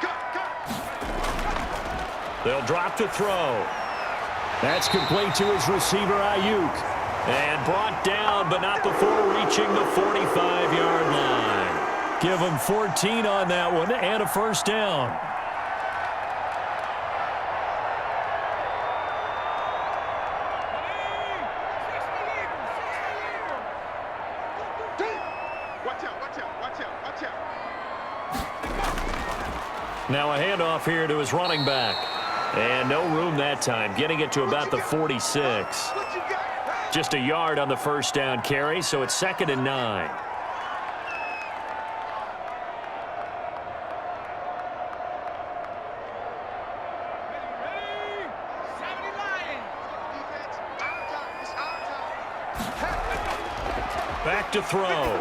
Go. They'll drop to throw. That's complete to his receiver, Ayuk. And brought down, but not before reaching the 45-yard line. Give him 14 on that one and a first down. Now a handoff here to his running back. And no room that time, getting it to about the 46. Just a yard on the first down carry, so it's 2nd and 9. Back to throw.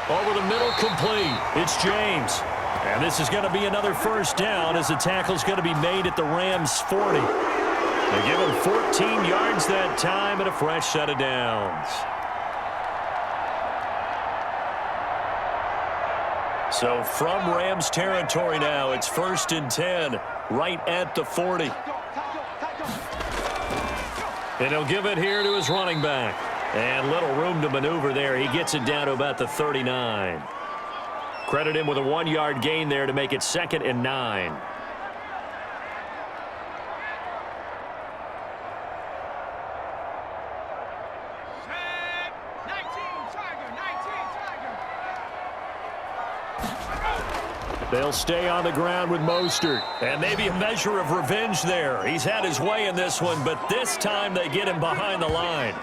Over the middle, complete. It's James. And this is going to be another first down as the tackle's going to be made at the Rams' 40. They give him 14 yards that time and a fresh set of downs. So from Rams territory now, it's 1st and 10, right at the 40. And he'll give it here to his running back. And little room to maneuver there. He gets it down to about the 39. Credit him with a 1-yard gain there to make it 2nd and 9. They'll stay on the ground with Mostert. And maybe a measure of revenge there. He's had his way in this one, but this time they get him behind the line.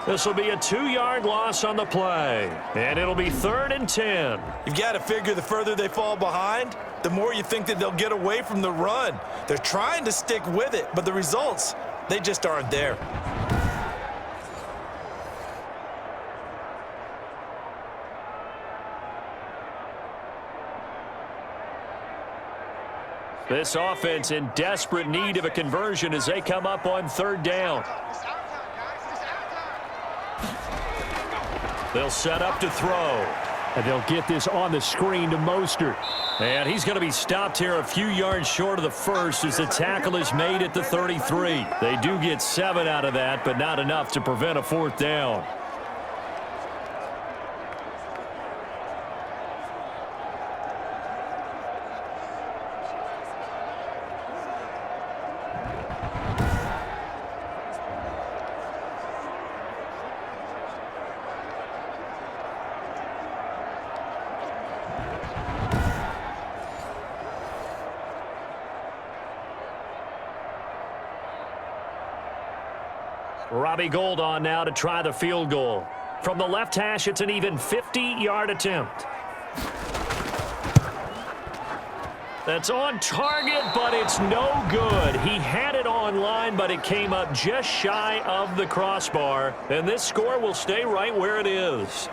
This will be a 2-yard loss on the play. And it'll be 3rd and 10. You've got to figure the further they fall behind, the more you think that they'll get away from the run. They're trying to stick with it, but the results, they just aren't there. This offense in desperate need of a conversion as they come up on 3rd down. They'll set up to throw. And they'll get this on the screen to Mostert. And he's going to be stopped here a few yards short of the first as the tackle is made at the 33. They do get 7 out of that, but not enough to prevent a 4th down. Robbie Gould on now to try the field goal. From the left hash, it's an even 50-yard attempt. That's on target, but it's no good. He had it on line, but it came up just shy of the crossbar. And this score will stay right where it is.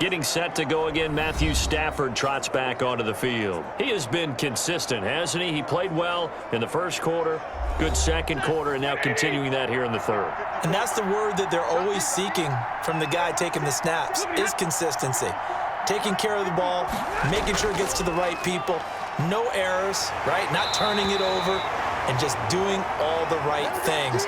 Getting set to go again, Matthew Stafford trots back onto the field. He has been consistent, hasn't he? He played well in the first quarter, good second quarter, and now continuing that here in the third. And that's the word that they're always seeking from the guy taking the snaps, is consistency. Taking care of the ball, making sure it gets to the right people, no errors, right? Not turning it over, and just doing all the right things.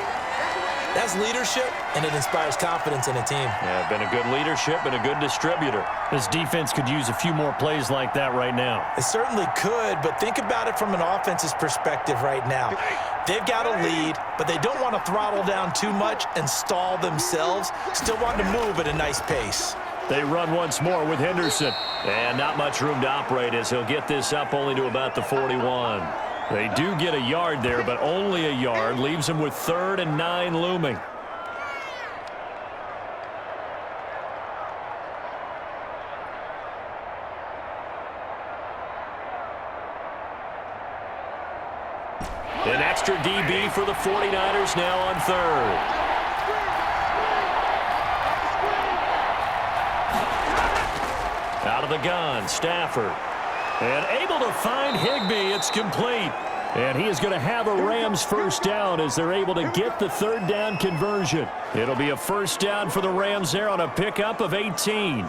That's leadership, and it inspires confidence in a team. Yeah, been a good leadership and a good distributor. This defense could use a few more plays like that right now. It certainly could, but think about it from an offense's perspective right now. They've got a lead, but they don't want to throttle down too much and stall themselves. Still want to move at a nice pace. They run once more with Henderson. And not much room to operate as he'll get this up only to about the 41. They do get a yard there, but only a yard. Leaves them with 3rd and 9 looming. An extra DB for the 49ers now on 3rd. Out of the gun, Stafford. And able to find Higbee. It's complete. And he is going to have a Rams first down as they're able to get the 3rd down conversion. It'll be a first down for the Rams there on a pickup of 18.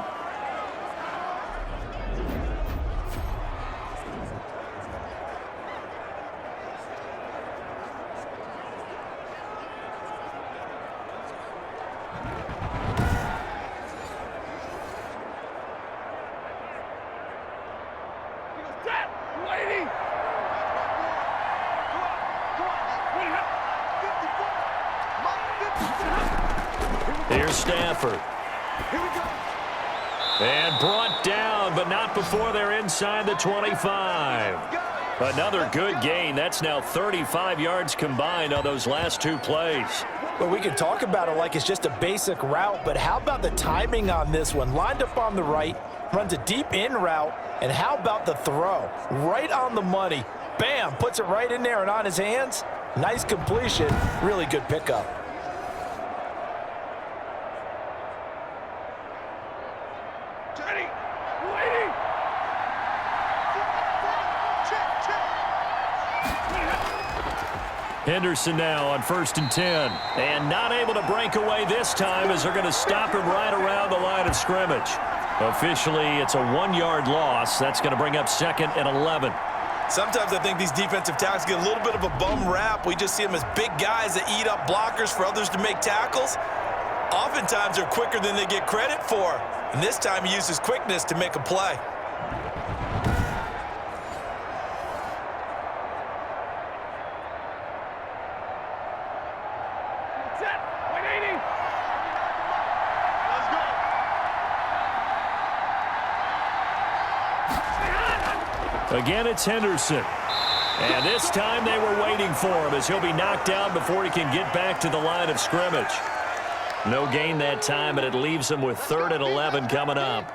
Here's Stafford. And brought down, but not before they're inside the 25. Another good gain. That's now 35 yards combined on those last 2 plays. Well, we can talk about it like it's just a basic route, but how about the timing on this one? Lined up on the right, runs a deep in route, and how about the throw? Right on the money. Bam, puts it right in there and on his hands. Nice completion, really good pickup. Henderson now on 1st and 10. And not able to break away this time as they're going to stop him right around the line of scrimmage. Officially, it's a 1-yard loss. That's going to bring up 2nd and 11. Sometimes I think these defensive tackles get a little bit of a bum rap. We just see them as big guys that eat up blockers for others to make tackles. Oftentimes, they're quicker than they get credit for. And this time, he uses quickness to make a play. Again, it's Henderson. And this time they were waiting for him as he'll be knocked down before he can get back to the line of scrimmage. No gain that time, and it leaves him with 3rd and 11 coming up.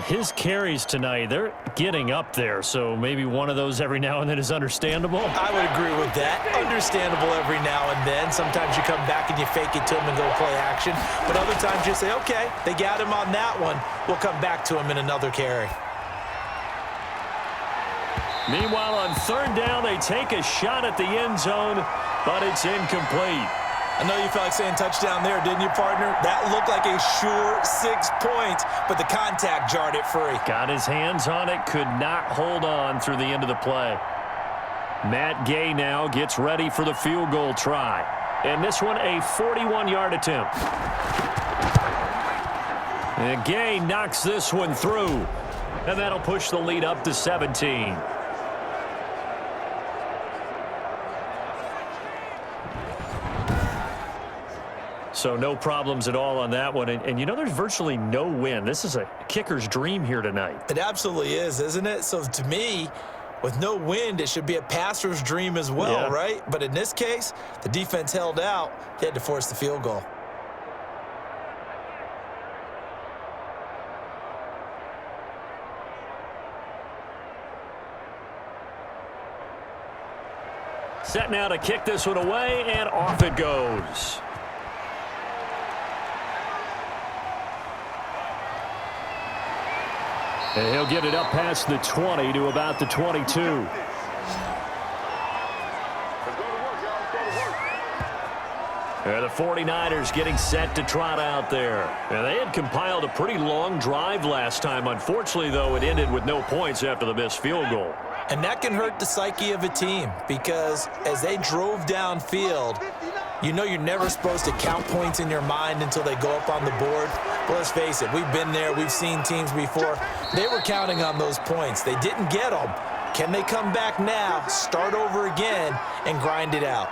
His carries tonight, they're getting up there, so maybe one of those every now and then is understandable. I would agree with that. Understandable every now and then. Sometimes you come back and you fake it to him and go play action. But other times you say, okay, they got him on that one. We'll come back to him in another carry. Meanwhile, on 3rd down, they take a shot at the end zone, but it's incomplete. I know you felt like saying touchdown there, didn't you, partner? That looked like a sure 6 points, but the contact jarred it free. Got his hands on it, could not hold on through the end of the play. Matt Gay now gets ready for the field goal try. And this one, a 41-yard attempt. And Gay knocks this one through. And that'll push the lead up to 17. So no problems at all on that one. And you know, there's virtually no wind. This is a kicker's dream here tonight. It absolutely is, isn't it? So to me, with no wind, it should be a passer's dream as well, right? But in this case, the defense held out. They had to force the field goal. Set now to kick this one away, and off it goes. And he'll get it up past the 20 to about the 22. And the 49ers getting set to trot out there. And they had compiled a pretty long drive last time. Unfortunately, though, it ended with no points after the missed field goal. And that can hurt the psyche of a team because as they drove downfield, you know you're never supposed to count points in your mind until they go up on the board. But let's face it, we've been there. We've seen teams before. They were counting on those points. They didn't get them. Can they come back now, start over again, and grind it out?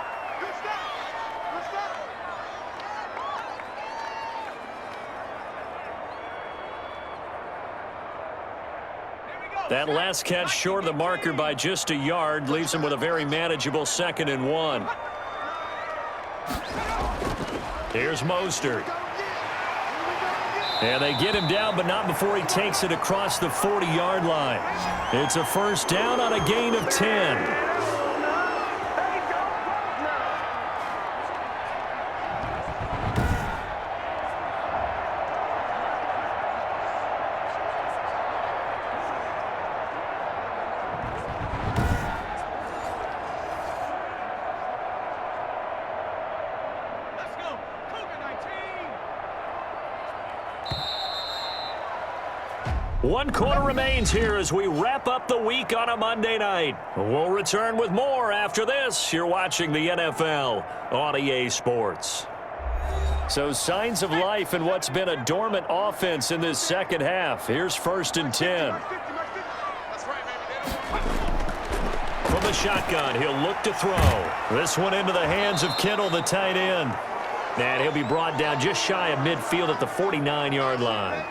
That last catch short of the marker by just a yard leaves him with a very manageable 2nd and 1. Here's Mostert. And they get him down, but not before he takes it across the 40-yard line. It's a 1st down on a gain of 10. One quarter remains here as we wrap up the week on a Monday night. We'll return with more after this. You're watching the NFL on EA Sports. So signs of life in what's been a dormant offense in this second half. Here's 1st and 10. From the shotgun, he'll look to throw. This one into the hands of Kittle, the tight end. And he'll be brought down just shy of midfield at the 49-yard line.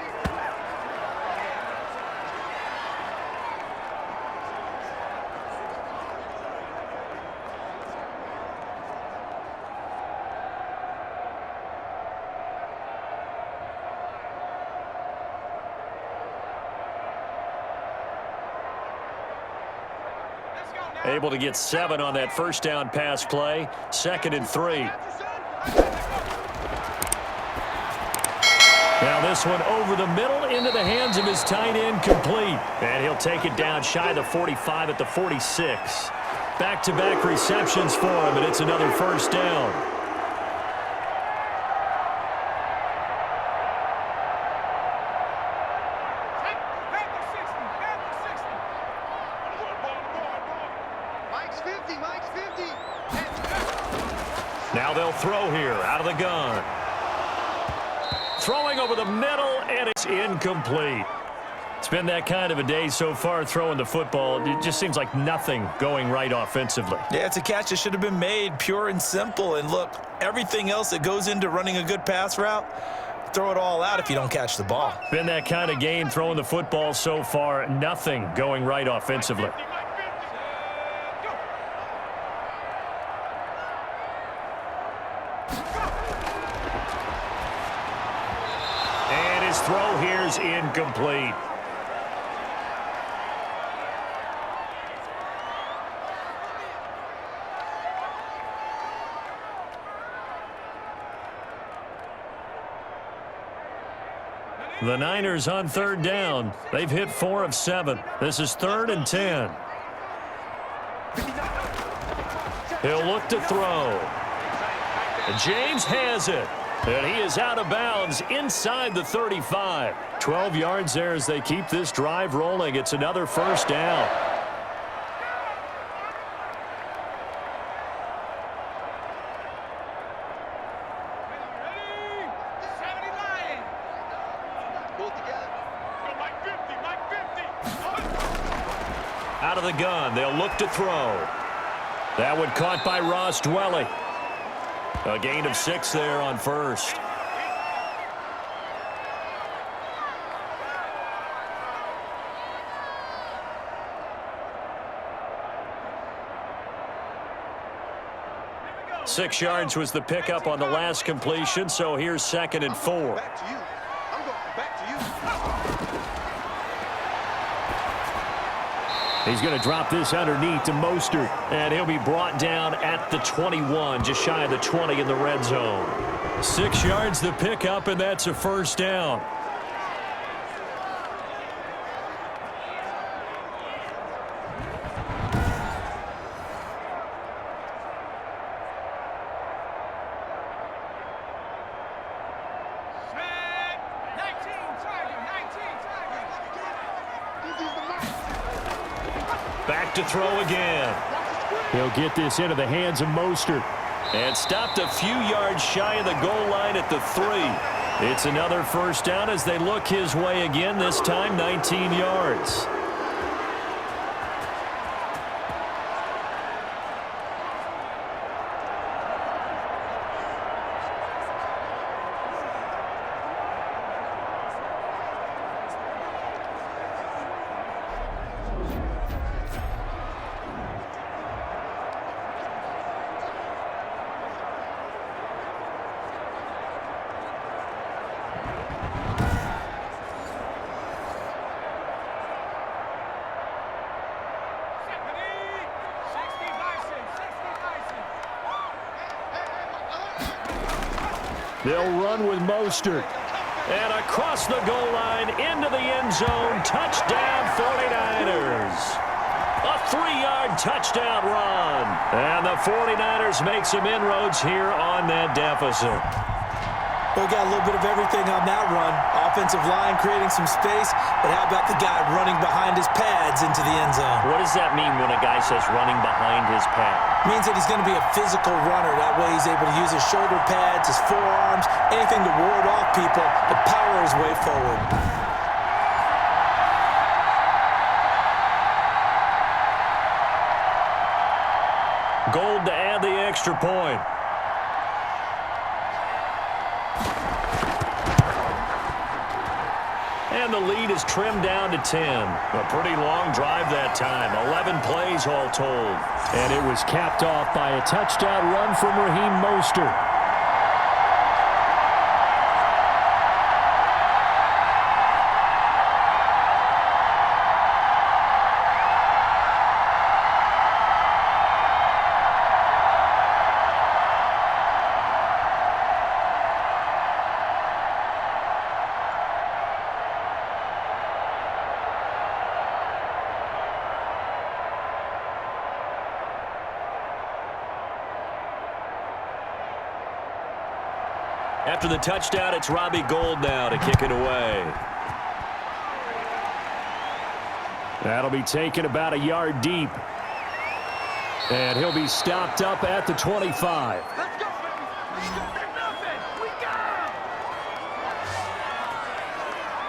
Able to get 7 on that 1st down pass play. 2nd and 3. Now this one over the middle into the hands of his tight end, complete. And he'll take it down shy of the 45 at the 46. back-to-back receptions for him, and it's another first down. Now they'll throw here out of the gun. Throwing over the middle, and it's incomplete. It's been that kind of a day so far throwing the football. It just seems like nothing going right offensively. Yeah, it's a catch that should have been made, pure and simple. And look, everything else that goes into running a good pass route, throw it all out if you don't catch the ball. Been that kind of game throwing the football so far. Nothing going right offensively. And his throw here's incomplete. The Niners on third down. They've hit 4 of 7. This is 3rd and 10. He'll look to throw. James has it. And he is out of bounds inside the 35. 12 yards there as they keep this drive rolling. It's another first down. Out of the gun, they'll look to throw. That one caught by Ross Dwelly. A gain of 6 there on first. Six yards was the pickup on the last completion, so here's 2nd and 4. Back to you. I'm going back to you. He's going to drop this underneath to Mostert, and he'll be brought down at the 21, just shy of the 20 in the red zone. 6 yards the pickup, and that's a first down. Back to throw again. He'll get this into the hands of Mostert. And stopped a few yards shy of the goal line at the 3. It's another first down as they look his way again, this time 19 yards. They'll run with Mostert. And across the goal line, into the end zone, touchdown 49ers. A 3-yard touchdown run. And the 49ers make some inroads here on that deficit. We got a little bit of everything on that run. Offensive line creating some space, but how about the guy running behind his pads into the end zone? What does that mean when a guy says running behind his pad? Means that he's going to be a physical runner. That way he's able to use his shoulder pads, his forearms, anything to ward off people, to power his way forward. Gold to add the extra point. And the lead is trimmed down to 10. A pretty long drive that time. 11 plays all told. And it was capped off by a touchdown run from Raheem Mostert. After the touchdown, it's Robbie Gould now to kick it away. That'll be taken about a yard deep. And he'll be stopped up at the 25. Let's go, baby. Let's go. They're nothing. We got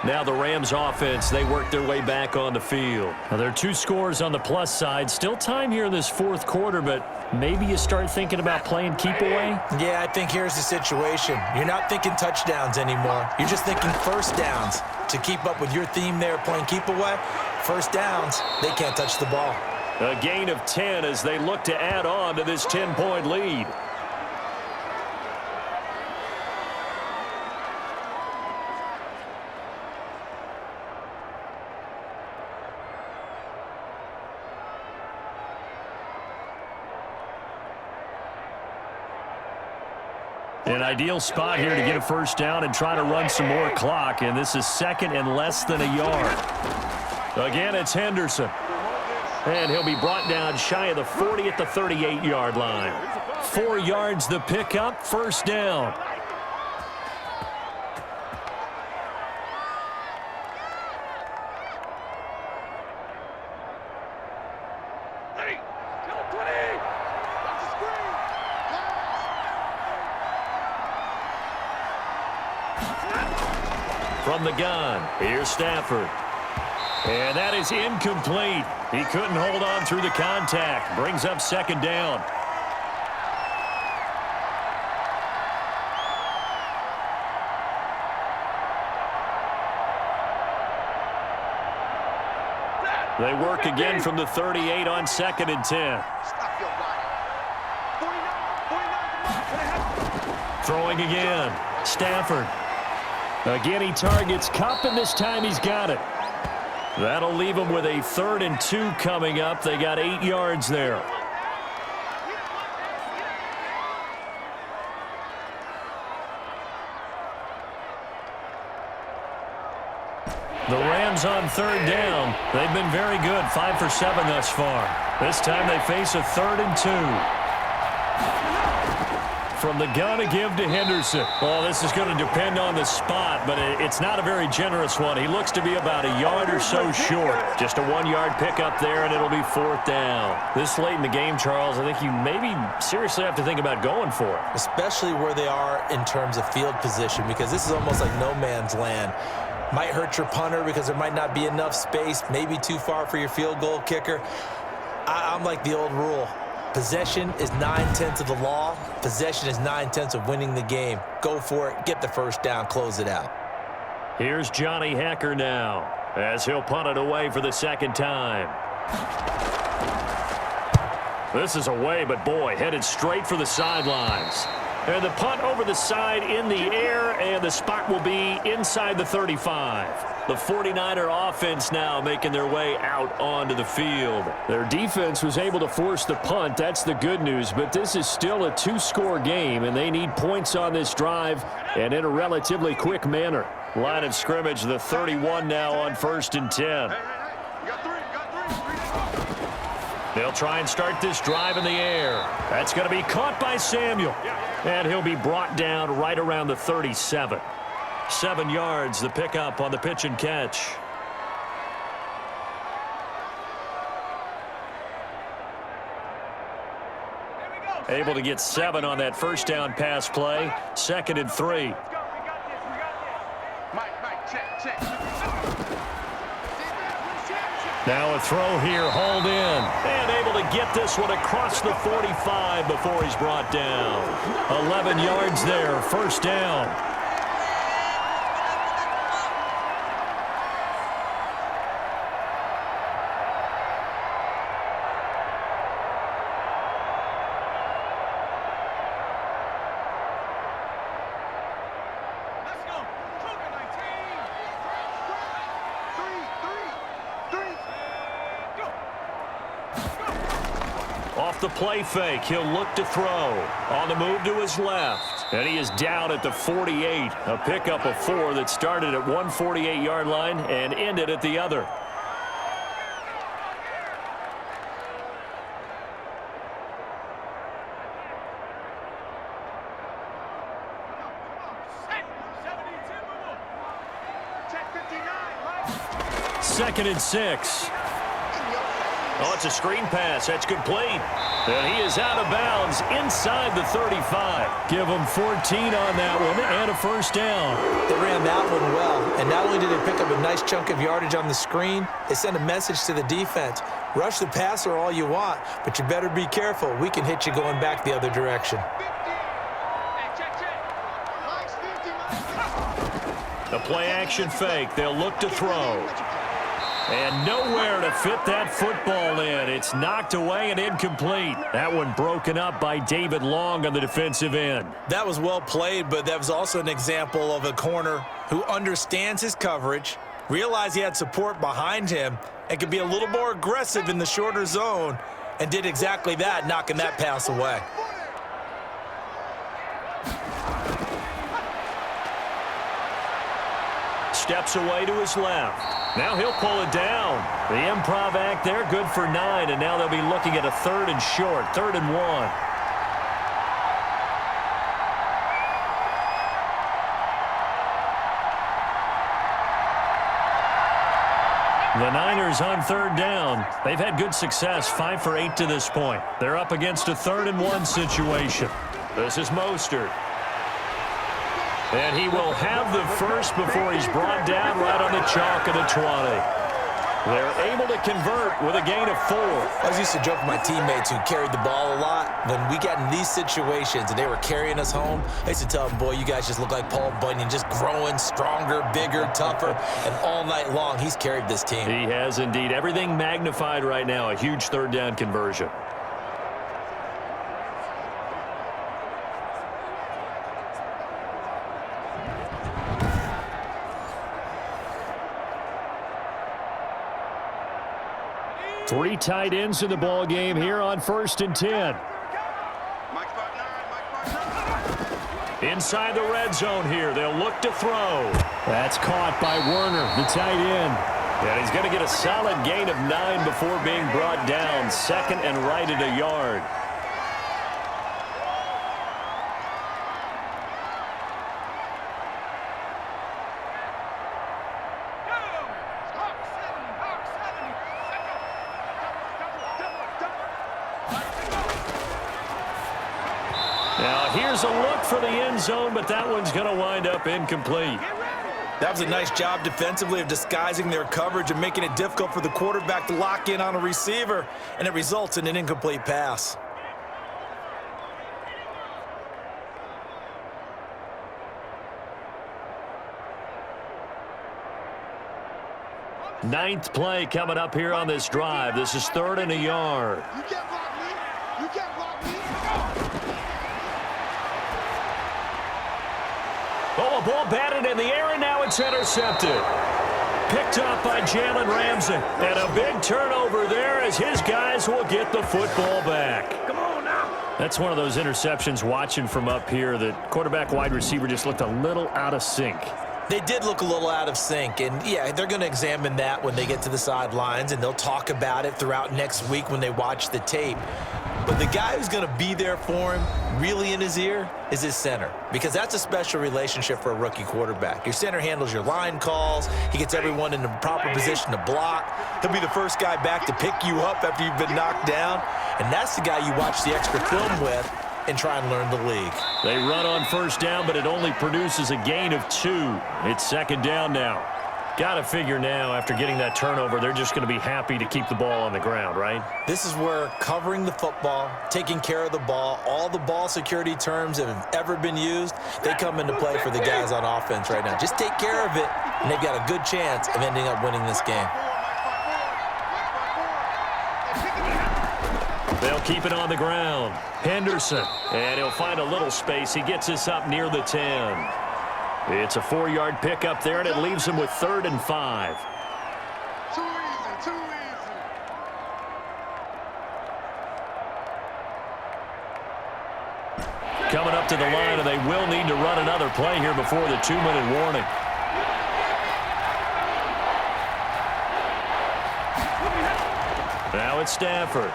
'em. Now the Rams offense, they work their way back on the field. Now there are 2 scores on the plus side. Still time here in this fourth quarter, but maybe you start thinking about playing keep away? Yeah, I think here's the situation. You're not thinking touchdowns anymore. You're just thinking first downs. To keep up with your theme there, playing keep away, first downs, they can't touch the ball. A gain of 10 as they look to add on to this 10-point lead. An ideal spot here to get a first down and try to run some more clock, and this is second and less than a yard. Again, it's Henderson. And he'll be brought down shy of the 40 at the 38-yard line. 4 yards the pickup, first down. Ready. Go, 20. Watch the screen. From the gun, here's Stafford. And that is incomplete. He couldn't hold on through the contact. Brings up second down. They work again from the 38 on second and 10. Stop your body. 49. Throwing again. Stafford. Again, he targets Kupp, and this time he's got it. That'll leave them with a 3rd and 2 coming up. They got 8 yards there. The Rams on 3rd down. They've been very good, 5 for 7 thus far. This time they face a 3rd and 2. From the gun to give to Henderson. Well, this is going to depend on the spot, but it's not a very generous one. He looks to be about a yard or so short. Just a 1-yard pickup there, and it'll be 4th down. This late in the game, Charles, I think you maybe seriously have to think about going for it. Especially where they are in terms of field position, because this is almost like no man's land. Might hurt your punter because there might not be enough space, maybe too far for your field goal kicker. I'm like the old rule. Possession is 9/10 of the law. Possession is 9/10 of winning the game. Go for it. Get the first down. Close it out. Here's Johnny Hacker now as he'll punt it away for the second time. This is away, but boy, headed straight for the sidelines. And the punt over the side in the air, and the spot will be inside the 35. The 49er offense now making their way out onto the field. Their defense was able to force the punt. That's the good news, but this is still a 2-score game, and they need points on this drive and in a relatively quick manner. Line of scrimmage, the 31 now on 1st and 10. You got 3. They'll try and start this drive in the air. That's going to be caught by Samuel. And he'll be brought down right around the 37. 7 yards, the pickup on the pitch and catch. Able to get 7 on that first down pass play. 2nd and 3. Let's go. We got this. Mike, check. Now a throw here, hauled in. And able to get this one across the 45 before he's brought down. 11 yards there, first down. Let's go. Cougar 19. 3. Go. Off the play fake, he'll look to throw. On the move to his left. And he is down at the 48. A pickup of 4 that started at 148-yard line and ended at the other. 2nd and 6. Oh, it's a screen pass. That's complete. And he is out of bounds inside the 35. Give him 14 on that one and a first down. They ran that one well, and not only did they pick up a nice chunk of yardage on the screen, they sent a message to the defense. Rush the passer all you want, but you better be careful. We can hit you going back the other direction. The play-action fake. They'll look to throw. And nowhere to fit that football in. It's knocked away and incomplete. That one broken up by David Long on the defensive end. That was well played, but that was also an example of a corner who understands his coverage, realized he had support behind him, and could be a little more aggressive in the shorter zone, and did exactly that, knocking that pass away. Steps away to his left. Now he'll pull it down. The improv act there, good for 9, and now they'll be looking at a 3rd and short, 3rd and 1. The Niners on 3rd down. They've had good success, 5 for 8 to this point. They're up against a 3rd and 1 situation. This is Mostert. And he will have the first before he's brought down right on the chalk of the 20. They're able to convert with a gain of 4. I used to joke with my teammates who carried the ball a lot. When we got in these situations and they were carrying us home, I used to tell them, boy, you guys just look like Paul Bunyan, just growing stronger, bigger, tougher, and all night long he's carried this team. He has indeed. Everything magnified right now, a huge 3rd down conversion. Three tight ends in the ball game here on 1st and 10. Inside the red zone here, they'll look to throw. That's caught by Werner, the tight end. And he's going to get a solid gain of 9 before being brought down. 2nd and right at a yard. Here's a look for the end zone, but that one's going to wind up incomplete. That was a nice job defensively of disguising their coverage and making it difficult for the quarterback to lock in on a receiver, and it results in an incomplete pass. Ninth play coming up here on this drive. This is 3rd and a yard. You can't block me. You can't block me. Oh, a ball batted in the air, and now it's intercepted. Picked up by Jalen Ramsey. And a big turnover there as his guys will get the football back. Come on now. That's one of those interceptions watching from up here that quarterback wide receiver just looked a little out of sync. They did look a little out of sync, and yeah, they're going to examine that when they get to the sidelines, and they'll talk about it throughout next week when they watch the tape. But the guy who's going to be there for him, really in his ear, is his center, because that's a special relationship for a rookie quarterback. Your center handles your line calls. He gets everyone in the proper position to block. He'll be the first guy back to pick you up after you've been knocked down, and that's the guy you watch the extra film with and try and learn the league. They run on 1st down, but it only produces a gain of 2. It's 2nd down now. Got to figure now, after getting that turnover, they're just going to be happy to keep the ball on the ground, right? This is where covering the football, taking care of the ball, all the ball security terms that have ever been used, they come into play for the guys on offense right now. Just take care of it, and they've got a good chance of ending up winning this game. They'll keep it on the ground. Henderson, and he'll find a little space. He gets us up near the 10. It's a 4-yard pickup there, and it leaves him with 3rd and 5. Too easy, too easy. Coming up to the line, and they will need to run another play here before the 2-minute warning. Now it's Stafford.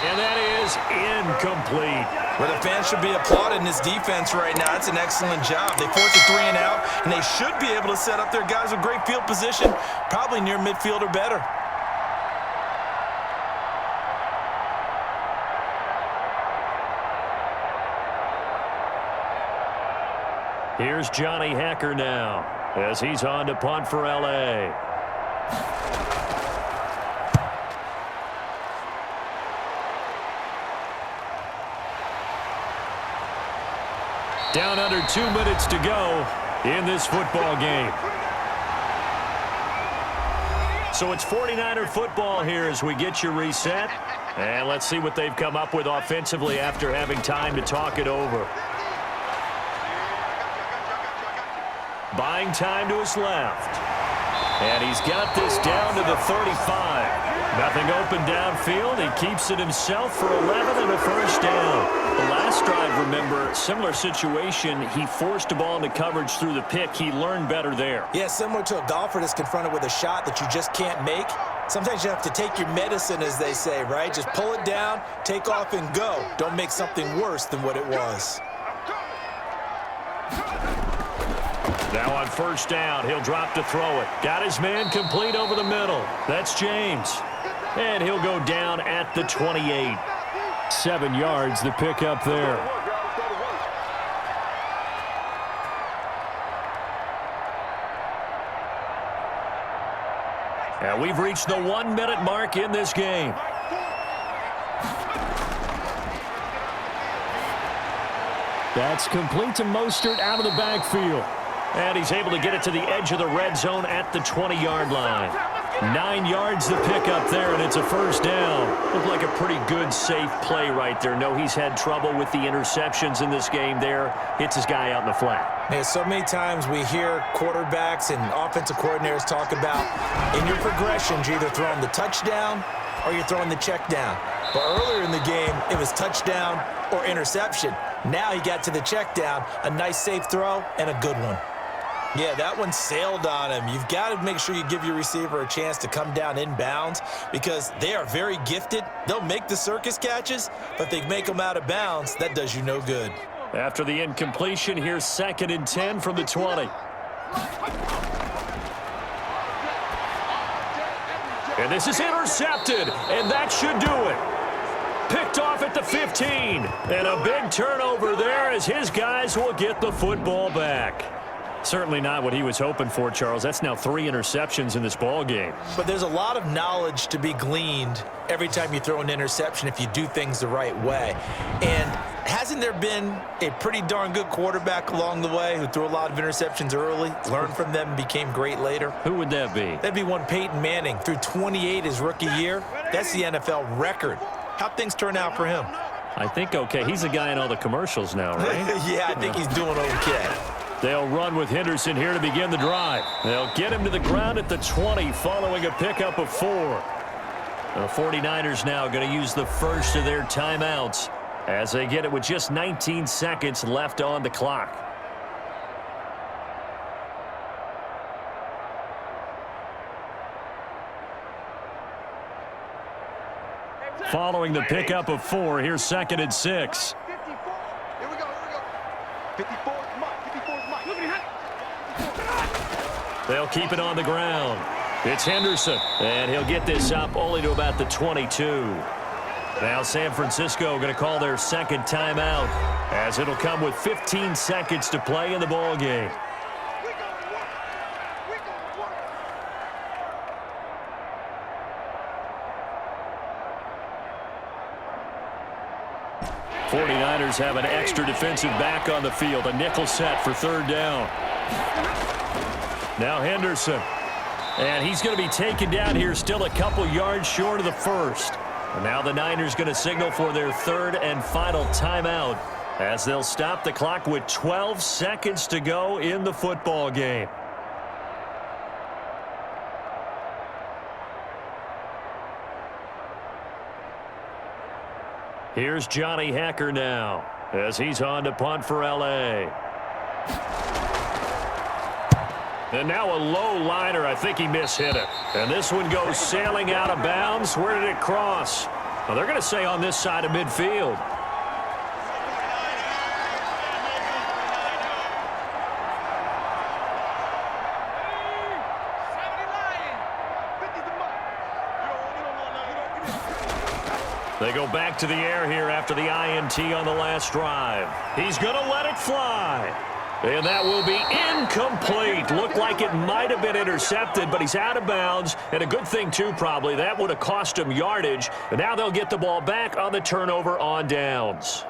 And that is is incomplete. Well, the fans should be applauding this defense right now. It's an excellent job. They forced a 3 and out, and they should be able to set up their guys with great field position, probably near midfield or better. Here's Johnny Hacker now as he's on to punt for L.A. Down under 2 minutes to go in this football game. So it's 49er football here as we get you reset. And let's see what they've come up with offensively after having time to talk it over. Buying time to his left. And he's got this down to the 35. Nothing open downfield. He keeps it himself for 11 and a first down. The last drive, remember, similar situation. He forced the ball into coverage through the pick. He learned better there. Yeah, similar to a golfer that's confronted with a shot that you just can't make. Sometimes you have to take your medicine, as they say, right? Just pull it down, take off, and go. Don't make something worse than what it was. Now on first down, he'll drop to throw it. Got his man complete over the middle. That's James. And he'll go down at the 28. 7 yards, the pickup there. And we've reached the 1 minute mark in this game. That's complete to Mostert out of the backfield. And he's able to get it to the edge of the red zone at the 20-yard line. 9 yards the pickup there, and it's a first down. Looked like a pretty good, safe play right there. No, he's had trouble with the interceptions in this game there. Hits his guy out in the flat. Man, so many times we hear quarterbacks and offensive coordinators talk about in your progressions, you're either throwing the touchdown or you're throwing the check down. But earlier in the game, it was touchdown or interception. Now he got to the check down, a nice safe throw, and a good one. Yeah, that one sailed on him. You've got to make sure you give your receiver a chance to come down inbounds because they are very gifted. They'll make the circus catches, but if they make them out of bounds, that does you no good. After the incompletion, here's 2nd and 10 from the 20. And this is intercepted, and that should do it. Picked off at the 15. And a big turnover there as his guys will get the football back. Certainly not what he was hoping for, Charles. That's now 3 interceptions in this ball game. But there's a lot of knowledge to be gleaned every time you throw an interception if you do things the right way. And hasn't there been a pretty darn good quarterback along the way who threw a lot of interceptions early, learned from them, and became great later? Who would that be? That'd be one Peyton Manning. Threw 28 his rookie year. That's the NFL record. How'd things turn out for him? I think okay. He's the guy in all the commercials now, right? Yeah, I think he's doing okay. They'll run with Henderson here to begin the drive. They'll get him to the ground at the 20 following a pickup of 4. The 49ers now going to use the first of their timeouts as they get it with just 19 seconds left on the clock. Following the pickup of 4, here's 2nd and 6. 54. Here we go. 54 is Mike. 54 is Mike. Look at him. They'll keep it on the ground. It's Henderson, and he'll get this up only to about the 22. Now San Francisco going to call their 2nd timeout as it'll come with 15 seconds to play in the ball game. 49ers have an extra defensive back on the field. A nickel set for 3rd down. Now Henderson. And he's going to be taken down here still a couple yards short of the first. And now the Niners going to signal for their 3rd and final timeout as they'll stop the clock with 12 seconds to go in the football game. Here's Johnny Hacker now as he's on to punt for L.A. And now a low liner. I think he mishit it. And this one goes sailing out of bounds. Where did it cross? Well, they're going to say on this side of midfield. They go back to the air here after the INT on the last drive. He's going to let it fly. And that will be incomplete. Looked like it might have been intercepted, but he's out of bounds. And a good thing, too, probably. That would have cost him yardage. And now they'll get the ball back on the turnover on downs.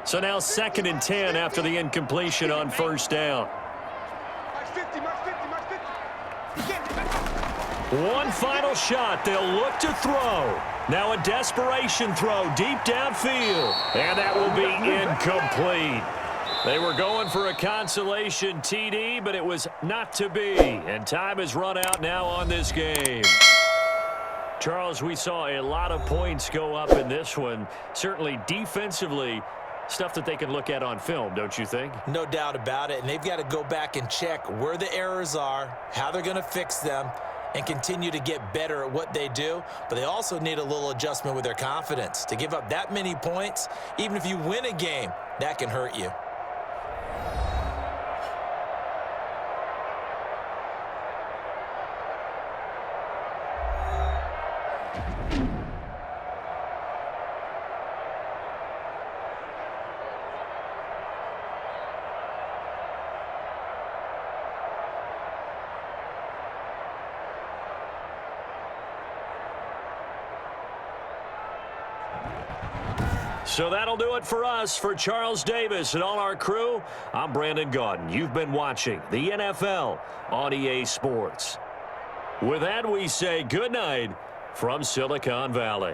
So now 2nd and 10 after the incompletion on first down. One final shot. They'll look to throw. Now a desperation throw deep downfield. And that will be incomplete. They were going for a consolation TD, but it was not to be. And time has run out now on this game. Charles, we saw a lot of points go up in this one. Certainly defensively, stuff that they can look at on film, don't you think? No doubt about it. And they've got to go back and check where the errors are, how they're going to fix them, and continue to get better at what they do. But they also need a little adjustment with their confidence. To give up that many points, even if you win a game, that can hurt you. So that'll do it for us. For Charles Davis and all our crew, I'm Brandon Gaudin. You've been watching the NFL on EA Sports. With that, we say good night from Silicon Valley.